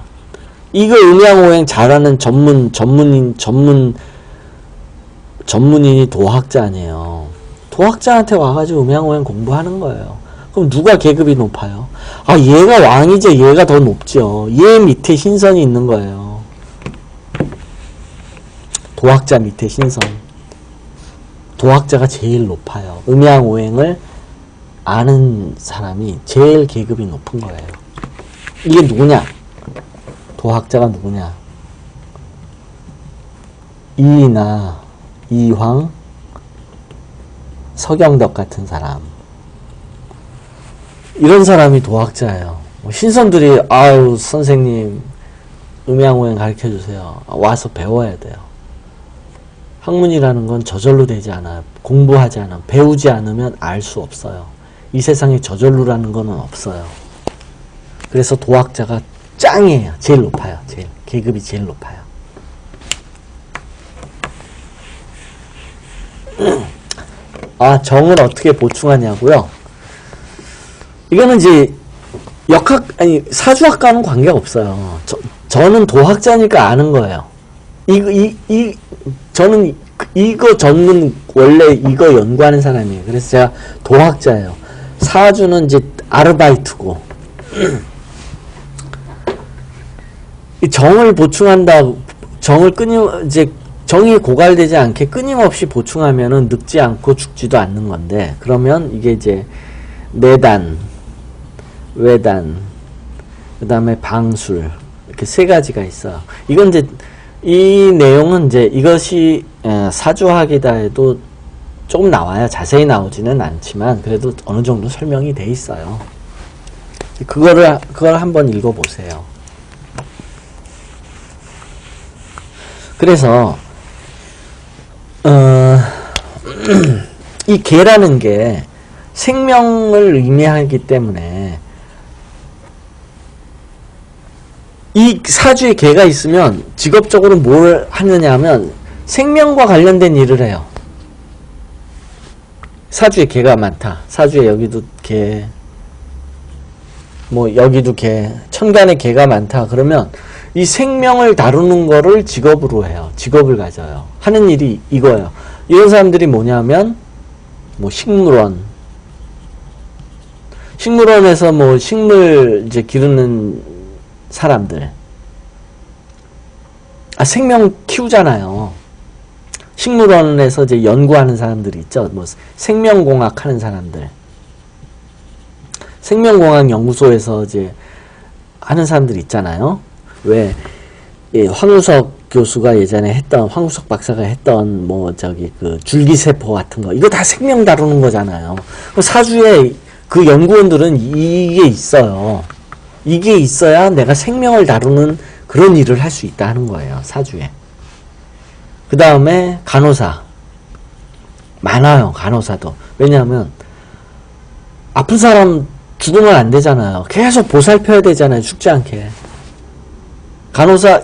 이거 음양오행 잘하는 전문인이 도학자 아니에요. 도학자한테 와가지고 음양오행 공부하는 거예요. 그럼 누가 계급이 높아요? 얘가 왕이죠. 얘가 더 높죠. 얘 밑에 신선이 있는 거예요. 도학자 밑에 신선. 도학자가 제일 높아요. 음양오행을 아는 사람이 제일 계급이 높은 거예요. 이게 누구냐? 도학자가 누구냐? 이나 이황, 서경덕 같은 사람. 이런 사람이 도학자예요. 신선들이 아유 선생님 음양오행 가르쳐주세요. 와서 배워야 돼요. 학문이라는 건 저절로 되지 않아요. 공부하지 않아요. 배우지 않으면 알 수 없어요. 이 세상에 저절로라는 거는 없어요. 그래서 도학자가 짱이에요. 제일 높아요. 제일 계급이 제일 높아요. 아, 정을 어떻게 보충하냐고요? 이거는 이제 사주학과는 관계가 없어요. 저는 도학자니까 아는 거예요. 저는 이거 전문 원래 이거 연구하는 사람이에요. 그래서 제가 도학자예요. 사주는 이제 아르바이트고. 이 정을 보충한다. 이제 정이 고갈되지 않게 끊임없이 보충하면은 늙지 않고 죽지도 않는 건데, 그러면 이게 이제 내단, 외단, 그 다음에 방술, 이렇게 세 가지가 있어요. 이건 이제, 이 내용은 이제 이것이 사주학이다 해도 조금 나와요. 자세히 나오지는 않지만, 그래도 어느 정도 설명이 돼 있어요. 그걸 한번 읽어보세요. 그래서, 이 개라는 게 생명을 의미하기 때문에 이 사주에 개가 있으면 직업적으로 뭘 하느냐 하면 생명과 관련된 일을 해요. 사주에 개가 많다. 사주에 여기도 개, 뭐 여기도 개, 천간에 개가 많다. 그러면 이 생명을 다루는 거를 직업으로 해요. 직업을 가져요. 하는 일이 이거예요. 이런 사람들이 뭐냐면 뭐 식물원에서 뭐 식물 이제 기르는 사람들, 생명 키우잖아요. 식물원에서 이제 연구하는 사람들이 있죠. 뭐 생명공학 하는 사람들, 생명공학 연구소에서 이제 하는 사람들 있잖아요. 왜 황우석 교수가 예전에 했던, 황우석 박사가 했던 뭐 그 줄기세포 같은 거, 이거 다 생명 다루는 거잖아요. 사주에 그 연구원들은 이게 있어요. 이게 있어야 내가 생명을 다루는 그런 일을 할 수 있다 하는 거예요. 사주에. 그 다음에 간호사 많아요. 간호사도. 왜냐하면 아픈 사람 죽으면 안 되잖아요. 계속 보살펴야 되잖아요. 죽지 않게.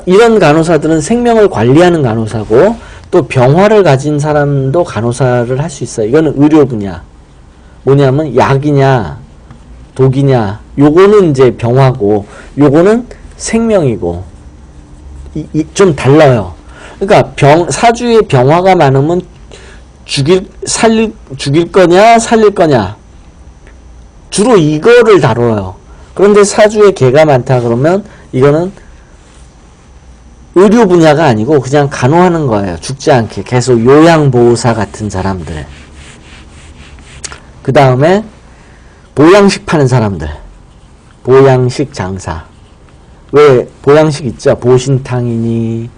이런 간호사들은 생명을 관리하는 간호사고, 또 병화를 가진 사람도 간호사를 할 수 있어요. 이거는 의료 분야. 뭐냐면 약이냐 독이냐, 요거는 이제 병화고 요거는 생명이고, 좀 달라요. 그러니까 사주에 병화가 많으면 죽일 거냐 살릴 거냐, 주로 이거를 다뤄요. 그런데 사주에 개가 많다 그러면 이거는 의료 분야가 아니고 그냥 간호하는 거예요. 죽지 않게 계속 요양보호사 같은 사람들. 그 다음에 보양식 파는 사람들, 보양식 장사. 왜 보양식 있죠? 보신탕이니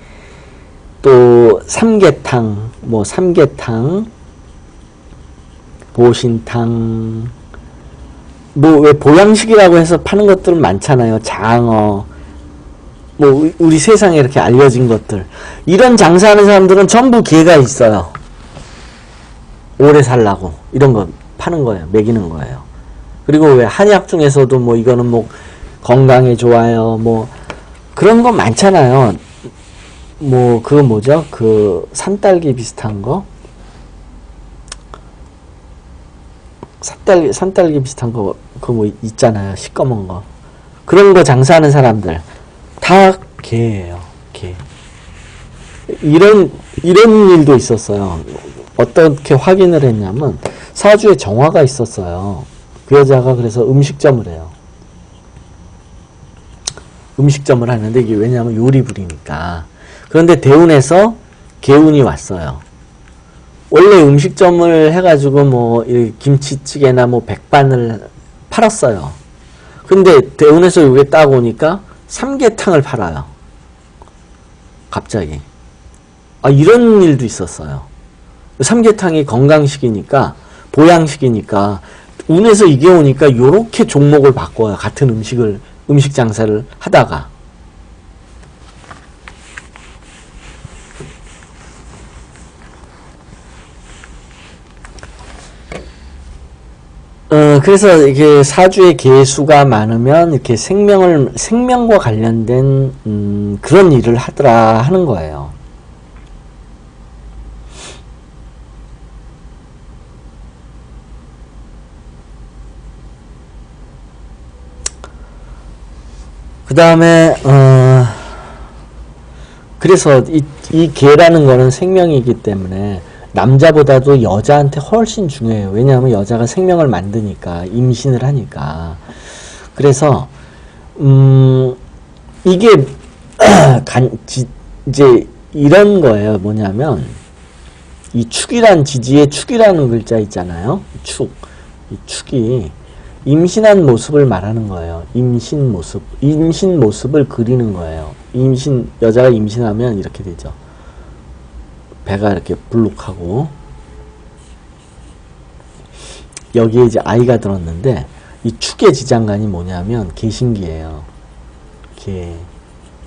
또 삼계탕, 뭐 삼계탕, 보신탕, 뭐 왜 보양식이라고 해서 파는 것들 많잖아요. 장어, 뭐 우리 세상에 이렇게 알려진 것들. 이런 장사하는 사람들은 전부 개가 있어요. 오래 살라고 이런 거 파는 거예요. 먹이는 거예요. 그리고 왜 한약 중에서도 뭐 이거는 뭐 건강에 좋아요, 뭐 그런 거 많잖아요. 뭐 그거 뭐죠? 그 산딸기 비슷한 거, 산딸기 비슷한 거, 그거 뭐 있잖아요. 시꺼먼 거. 그런 거 장사하는 사람들 다 개예요. 개. 이런 일도 있었어요. 어떻게 확인을 했냐면 사주에 정화가 있었어요. 그 여자가 그래서 음식점을 해요. 음식점을 하는데 이게 왜냐하면 요리부리니까. 그런데 대운에서 개운이 왔어요. 원래 음식점을 해가지고 뭐 이 김치찌개나 뭐 백반을 팔았어요. 근데 대운에서 요게 딱 오니까 삼계탕을 팔아요. 갑자기. 아, 이런 일도 있었어요. 삼계탕이 건강식이니까, 보양식이니까, 운에서 이게 오니까 요렇게 종목을 바꿔요. 같은 음식 장사를 하다가. 그래서 이게 사주에 개수가 많으면 이렇게 생명과 관련된, 그런 일을 하더라 하는 거예요. 그 다음에, 그래서 이 개라는 거는 생명이기 때문에 남자보다도 여자한테 훨씬 중요해요. 왜냐하면 여자가 생명을 만드니까, 임신을 하니까. 그래서, 이게, 이제 이런 거예요. 뭐냐면, 이 축이란 지지에 축이라는 글자 있잖아요. 축. 이 축이 임신한 모습을 말하는 거예요. 임신 모습을 그리는 거예요. 여자가 임신하면 이렇게 되죠. 배가 이렇게 불룩하고, 여기에 이제 아이가 들었는데, 이 축의 지장간이 뭐냐면, 개신기예요.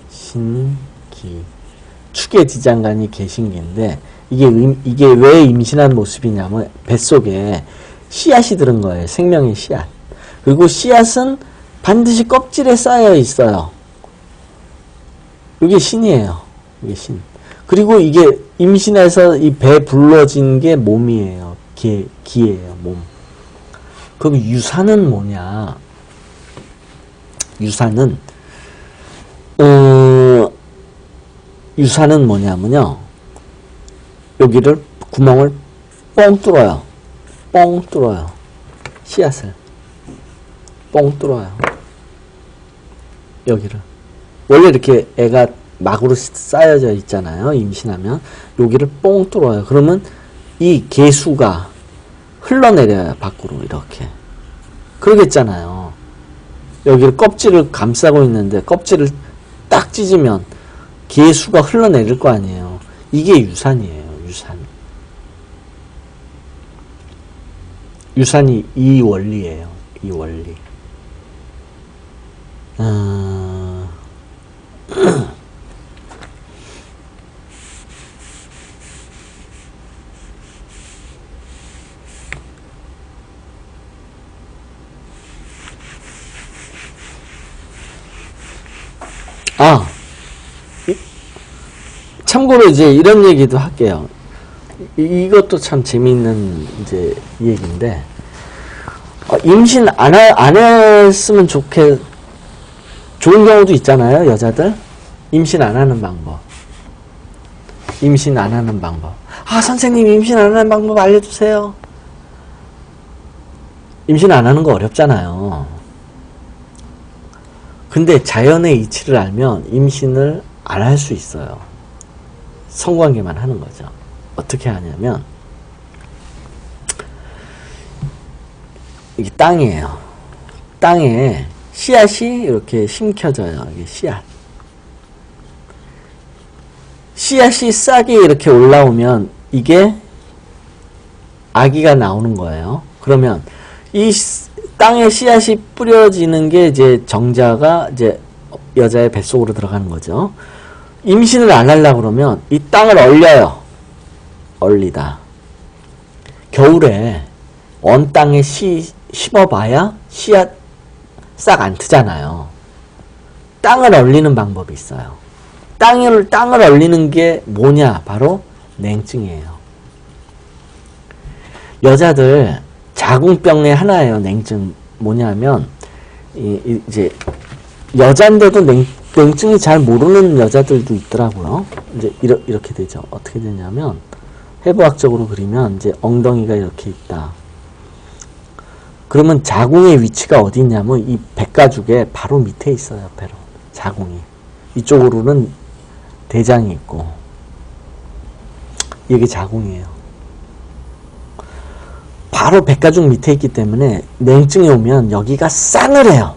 개신기. 축의 지장간이 개신기인데, 이게 왜 임신한 모습이냐면, 뱃속에 씨앗이 들은 거예요. 생명의 씨앗. 그리고 씨앗은 반드시 껍질에 쌓여 있어요. 이게 신이에요. 이게 신. 그리고 이게 임신해서 이 배 불러진 게 몸이에요. 기예요, 몸. 그럼 유산은 뭐냐? 유산은 뭐냐면요. 여기를, 구멍을 뻥 뚫어요. 뻥 뚫어요. 씨앗을. 뻥 뚫어요. 여기를. 원래 이렇게 애가 막으로 쌓여져 있잖아요. 임신하면. 여기를 뻥 뚫어요. 그러면 이 개수가 흘러내려요. 밖으로 이렇게. 그러겠잖아요. 여기를 껍질을 감싸고 있는데 껍질을 딱 찢으면 개수가 흘러내릴 거 아니에요. 이게 유산이에요. 유산. 유산이 이 원리예요. 이 원리. 참고로 이제 이런 얘기도 할게요. 이것도 참 재미있는 이제 얘기인데, 임신 안 했으면 좋은 경우도 있잖아요, 여자들. 임신 안 하는 방법. 임신 안 하는 방법. 선생님, 임신 안 하는 방법 알려주세요. 임신 안 하는 거 어렵잖아요. 근데 자연의 이치를 알면 임신을 안 할 수 있어요. 성관계만 하는 거죠. 어떻게 하냐면, 이게 땅이에요. 땅에 씨앗이 이렇게 심겨져요. 이게 씨앗. 씨앗이 싹이 이렇게 올라오면 이게 아기가 나오는 거예요. 그러면 이 땅에 씨앗이 뿌려지는 게 이제 정자가 이제 여자의 뱃속으로 들어가는 거죠. 임신을 안 하려고 그러면 이 땅을 얼려요. 얼리다. 겨울에 언 땅에 심어봐야 씨앗 싹 안 트잖아요. 땅을 얼리는 방법이 있어요. 땅을 얼리는 게 뭐냐? 바로 냉증이에요. 여자들 자궁병의 하나예요. 냉증. 뭐냐면 이제 여잔데도 냉증이 잘 모르는 여자들도 있더라고요. 이제 이렇게 되죠. 어떻게 되냐면 해부학적으로 그리면 이제 엉덩이가 이렇게 있다. 그러면 자궁의 위치가 어디 있냐면 이 백가죽의 바로 밑에 있어요. 바로 자궁이. 이쪽으로는 대장이 있고 이게 자궁이에요. 바로 백가죽 밑에 있기 때문에 냉증이 오면 여기가 싸늘해요.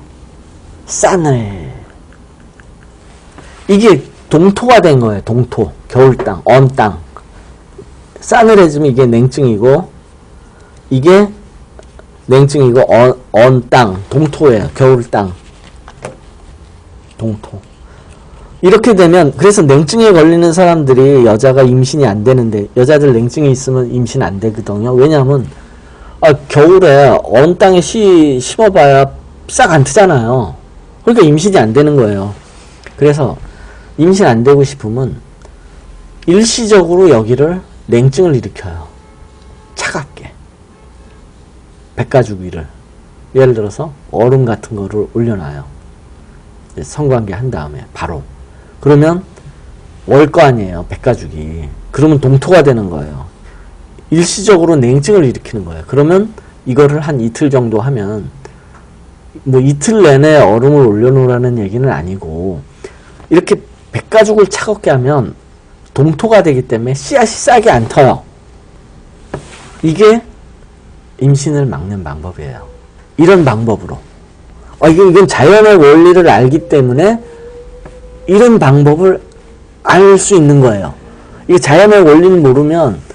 싸늘. 이게 동토가 된 거예요. 동토. 겨울땅, 언땅. 싸늘해지면 이게 냉증이고, 이게 냉증이고, 언땅, 동토예요. 겨울땅. 동토. 이렇게 되면, 그래서 냉증에 걸리는 사람들이 여자가 임신이 안 되는데, 여자들 냉증이 있으면 임신 안 되거든요. 왜냐하면, 겨울에 언 땅에 심어봐야 싹 안 트잖아요. 그러니까 임신이 안 되는 거예요. 그래서 임신 안 되고 싶으면 일시적으로 여기를 냉증을 일으켜요. 차갑게. 백가죽 위를. 예를 들어서 얼음 같은 거를 올려놔요. 성관계 한 다음에 바로. 그러면 올 거 아니에요. 백가죽이. 그러면 동토가 되는 거예요. 일시적으로 냉증을 일으키는 거예요. 그러면 이거를 한 이틀 정도 하면 뭐 이틀 내내 얼음을 올려놓으라는 얘기는 아니고 이렇게 백가죽을 차갑게 하면 동토가 되기 때문에 씨앗이 싹이 안 터요. 이게 임신을 막는 방법이에요. 이런 방법으로. 이건 자연의 원리를 알기 때문에 이런 방법을 알 수 있는 거예요. 이게 자연의 원리를 모르면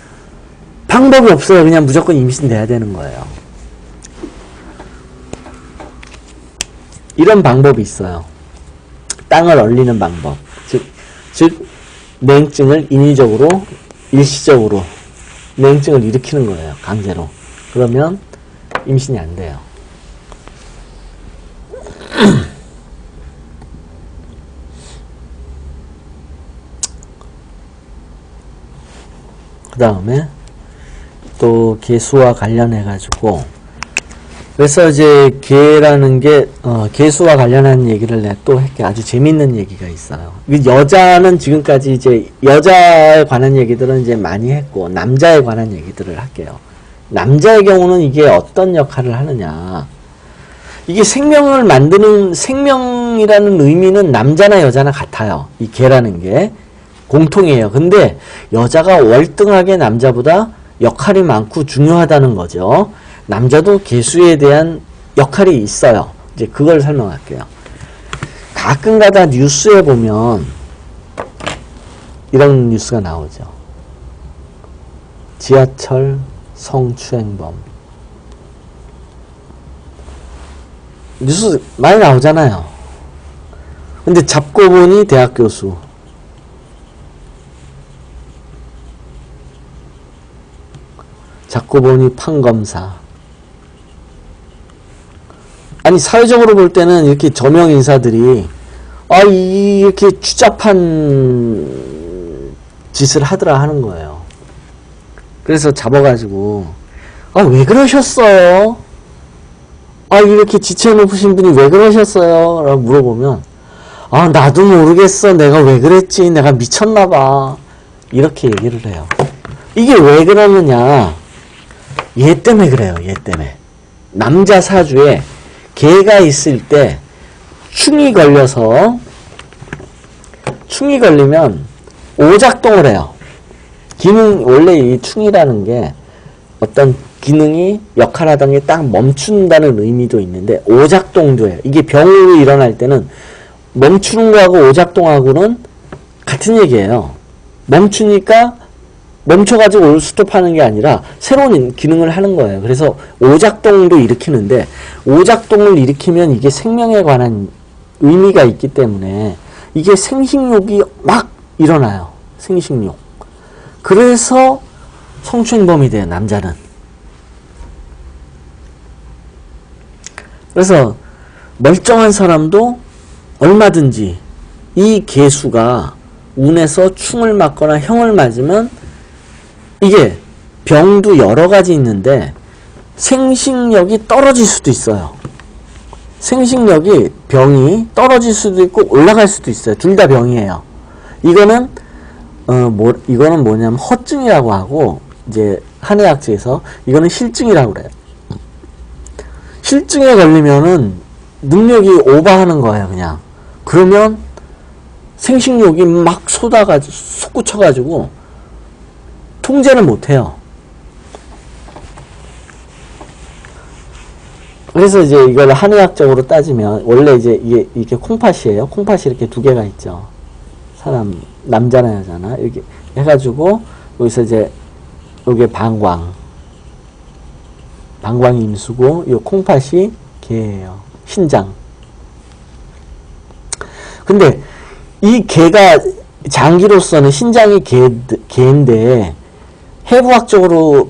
방법이 없어요. 그냥 무조건 임신돼야 되는 거예요. 이런 방법이 있어요. 땅을 얼리는 방법. 즉 냉증을 인위적으로 일시적으로 냉증을 일으키는 거예요. 강제로. 그러면 임신이 안 돼요. 그 다음에 또 개수와 관련해 가지고 그래서 이제 개라는 게 개수와 관련한 얘기를 내가 또 할게. 아주 재밌는 얘기가 있어요. 여자는 지금까지 이제 여자에 관한 얘기들은 이제 많이 했고 남자에 관한 얘기들을 할게요. 남자의 경우는 이게 어떤 역할을 하느냐. 이게 생명을 만드는 생명이라는 의미는 남자나 여자나 같아요. 이 개라는 게 공통이에요. 근데 여자가 월등하게 남자보다 역할이 많고 중요하다는 거죠. 남자도 개수에 대한 역할이 있어요. 이제 그걸 설명할게요. 가끔가다 뉴스에 보면 이런 뉴스가 나오죠. 지하철 성추행범. 뉴스 많이 나오잖아요. 근데 잡고 보니 대학 교수. 잡고 보니 판검사. 아니 사회적으로 볼 때는 이렇게 저명 인사들이 이렇게 추잡한 짓을 하더라 하는 거예요. 그래서 잡아가지고 왜 그러셨어요? 이렇게 지체 높으신 분이 왜 그러셨어요? 라고 물어보면 나도 모르겠어. 내가 왜 그랬지? 내가 미쳤나봐. 이렇게 얘기를 해요. 이게 왜 그러느냐? 얘 때문에 그래요. 얘 때문에. 남자 사주에 개가 있을 때 충이 걸리면 오작동을 해요. 원래 이 충이라는 게 어떤 기능이 역할하던 게 딱 멈춘다는 의미도 있는데 오작동도 해요. 이게 병으로 일어날 때는 멈추는 거하고 오작동하고는 같은 얘기예요. 멈추니까 멈춰가지고 스톱하는 게 아니라 새로운 기능을 하는 거예요. 그래서 오작동도 일으키는데 오작동을 일으키면 이게 생명에 관한 의미가 있기 때문에 이게 생식욕이 막 일어나요. 생식욕. 그래서 성추행범이 돼요. 남자는. 그래서 멀쩡한 사람도 얼마든지 이 개수가 운에서 충을 맞거나 형을 맞으면 이게 병도 여러 가지 있는데 생식력이 떨어질 수도 있어요. 생식력이 병이 떨어질 수도 있고 올라갈 수도 있어요. 둘 다 병이에요. 이거는 이거는 뭐냐면 허증이라고 하고 이제 한의학적에서 이거는 실증이라고 그래요. 실증에 걸리면은 능력이 오버하는 거예요, 그냥. 그러면 생식욕이 막 솟구쳐가지고 통제를 못해요. 그래서 이제 이걸 한의학적으로 따지면 원래 이제 이게 콩팥이에요. 콩팥이 이렇게 두 개가 있죠. 사람 남자나 여자나 이렇게 해가지고 여기서 이제 요게 방광이 임수고 요 콩팥이 개예요. 신장. 근데 이 개가 장기로서는 신장이 개인데 해부학적으로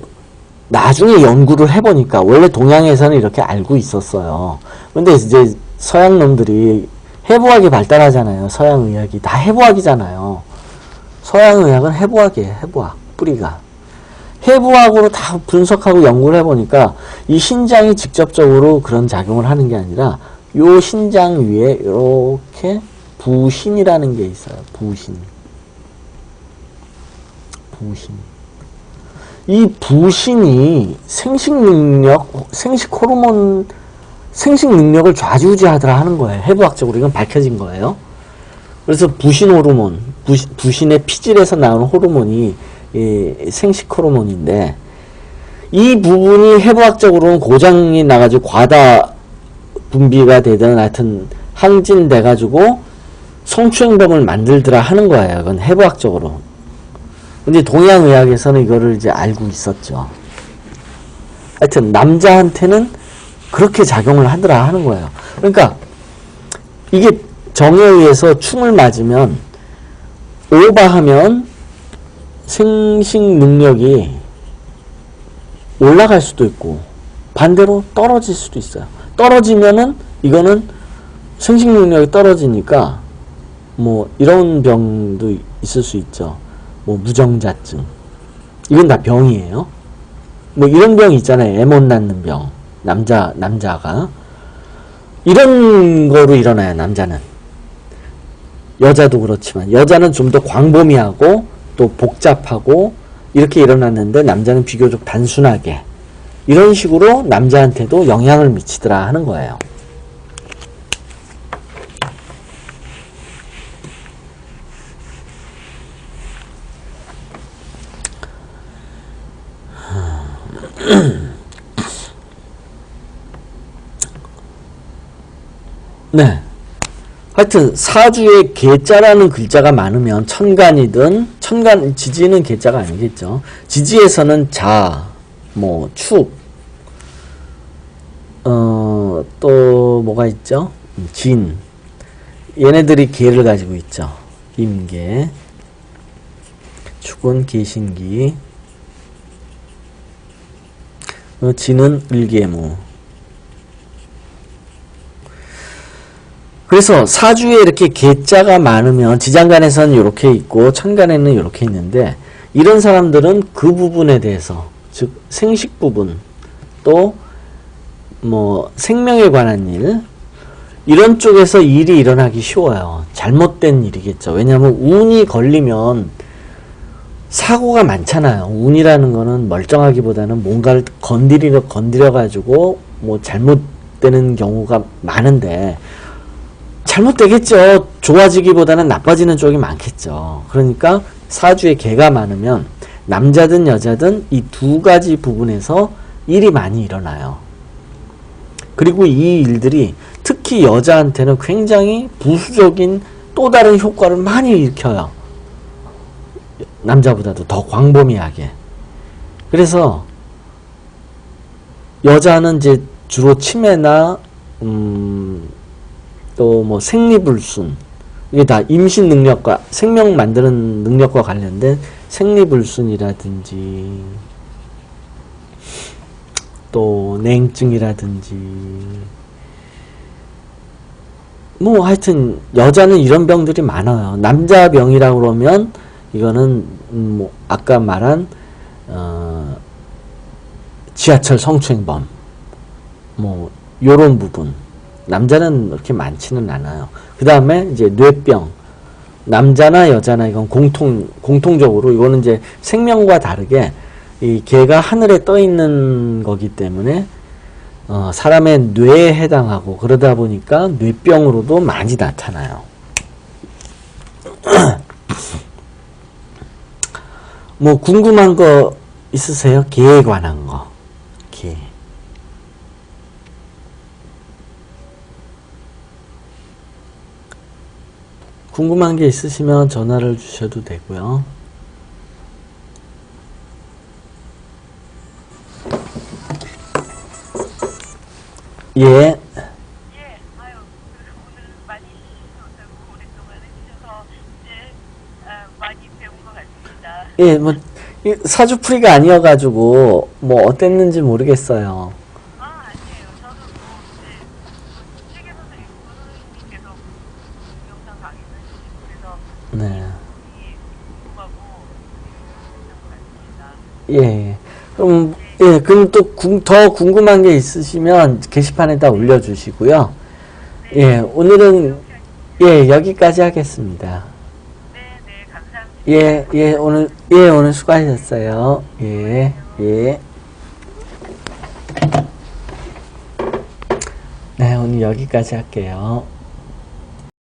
나중에 연구를 해보니까 원래 동양에서는 이렇게 알고 있었어요. 근데 이제 서양 놈들이 해부학이 발달하잖아요. 서양 의학이 다 해부학이잖아요. 서양 의학은 해부학이에요. 해부학 뿌리가 해부학으로 다 분석하고 연구를 해보니까 이 신장이 직접적으로 그런 작용을 하는 게 아니라 요 신장 위에 이렇게 부신이라는 게 있어요. 부신. 이 부신이 생식 호르몬, 생식 능력을 좌지우지하더라 하는 거예요. 해부학적으로 이건 밝혀진 거예요. 그래서 부신 호르몬, 부신의 피질에서 나오는 호르몬이 생식 호르몬인데 이 부분이 해부학적으로는 고장이 나가지고 과다 분비가 되든 하여튼 항진돼가지고 성추행범을 만들더라 하는 거예요. 이건 해부학적으로. 근데 동양의학에서는 이거를 이제 알고 있었죠. 하여튼 남자한테는 그렇게 작용을 하더라 하는 거예요. 그러니까 이게 정에 의해서 충을 맞으면 오버하면 생식 능력이 올라갈 수도 있고 반대로 떨어질 수도 있어요. 떨어지면은 이거는 생식 능력이 떨어지니까 뭐 이런 병도 있을 수 있죠. 뭐 무정자증. 이건 다 병이에요. 뭐 이런 병이 있잖아요. 애 못 낳는 병. 남자가 이런 거로 일어나요. 남자는. 여자도 그렇지만 여자는 좀 더 광범위하고 또 복잡하고 이렇게 일어났는데 남자는 비교적 단순하게 이런 식으로 남자한테도 영향을 미치더라 하는 거예요. 네. 하여튼 사주에 계자라는 글자가 많으면 천간이든 지지는 계자가 아니겠죠. 지지에서는 자, 뭐 축, 또 뭐가 있죠? 진. 얘네들이 계를 가지고 있죠. 임계. 축은 계신기. 진은 을계무. 그래서 사주에 이렇게 계자가 많으면 지장간에서는 이렇게 있고 천간에는 이렇게 있는데 이런 사람들은 그 부분에 대해서 즉 생식 부분 또 뭐 생명에 관한 일 이런 쪽에서 일이 일어나기 쉬워요. 잘못된 일이겠죠. 왜냐하면 운이 걸리면 사고가 많잖아요. 운이라는 거는 멀쩡하기보다는 뭔가를 건드려 가지고 뭐 잘못되는 경우가 많은데 잘못되겠죠. 좋아지기보다는 나빠지는 쪽이 많겠죠. 그러니까 사주에 개가 많으면 남자든 여자든 이 두 가지 부분에서 일이 많이 일어나요. 그리고 이 일들이 특히 여자한테는 굉장히 부수적인 또 다른 효과를 많이 일으켜요. 남자보다도 더 광범위하게. 그래서 여자는 이제 주로 치매나 또 뭐 생리불순 이게 다 임신 능력과 생명 만드는 능력과 관련된 생리불순이라든지 또 냉증이라든지 뭐 하여튼 여자는 이런 병들이 많아요. 남자 병이라고 그러면 이거는 뭐 아까 말한 지하철 성추행범 뭐 요런 부분 남자는 그렇게 많지는 않아요. 그 다음에 이제 뇌병 남자나 여자나 이건 공통적으로 이거는 이제 생명과 다르게 이 개가 하늘에 떠 있는 거기 때문에 사람의 뇌에 해당하고 그러다 보니까 뇌병으로도 많이 나타나요. 뭐 궁금한 거 있으세요? 개에 관한 거. 개. 궁금한 게 있으시면 전화를 주셔도 되고요. 예. 예, 아유, 오늘 많이 오랫동안 해주셔서 이제 많이 배운 것 같습니다. 예, 뭐, 사주풀이가 아니어가지고, 뭐, 어땠는지 모르겠어요. 아니에요. 저도 뭐 이제 세계 선생님께서 영상 강의를 해주시고 그래서 네. 궁금하고 했던 것 같습니다. 예. 그럼, 예, 그럼 또 더 궁금한 게 있으시면 게시판에다 올려주시고요. 예, 오늘은, 예, 여기까지 하겠습니다. 네, 감사합니다. 오늘 수고하셨어요. 예, 예. 네, 오늘 여기까지 할게요.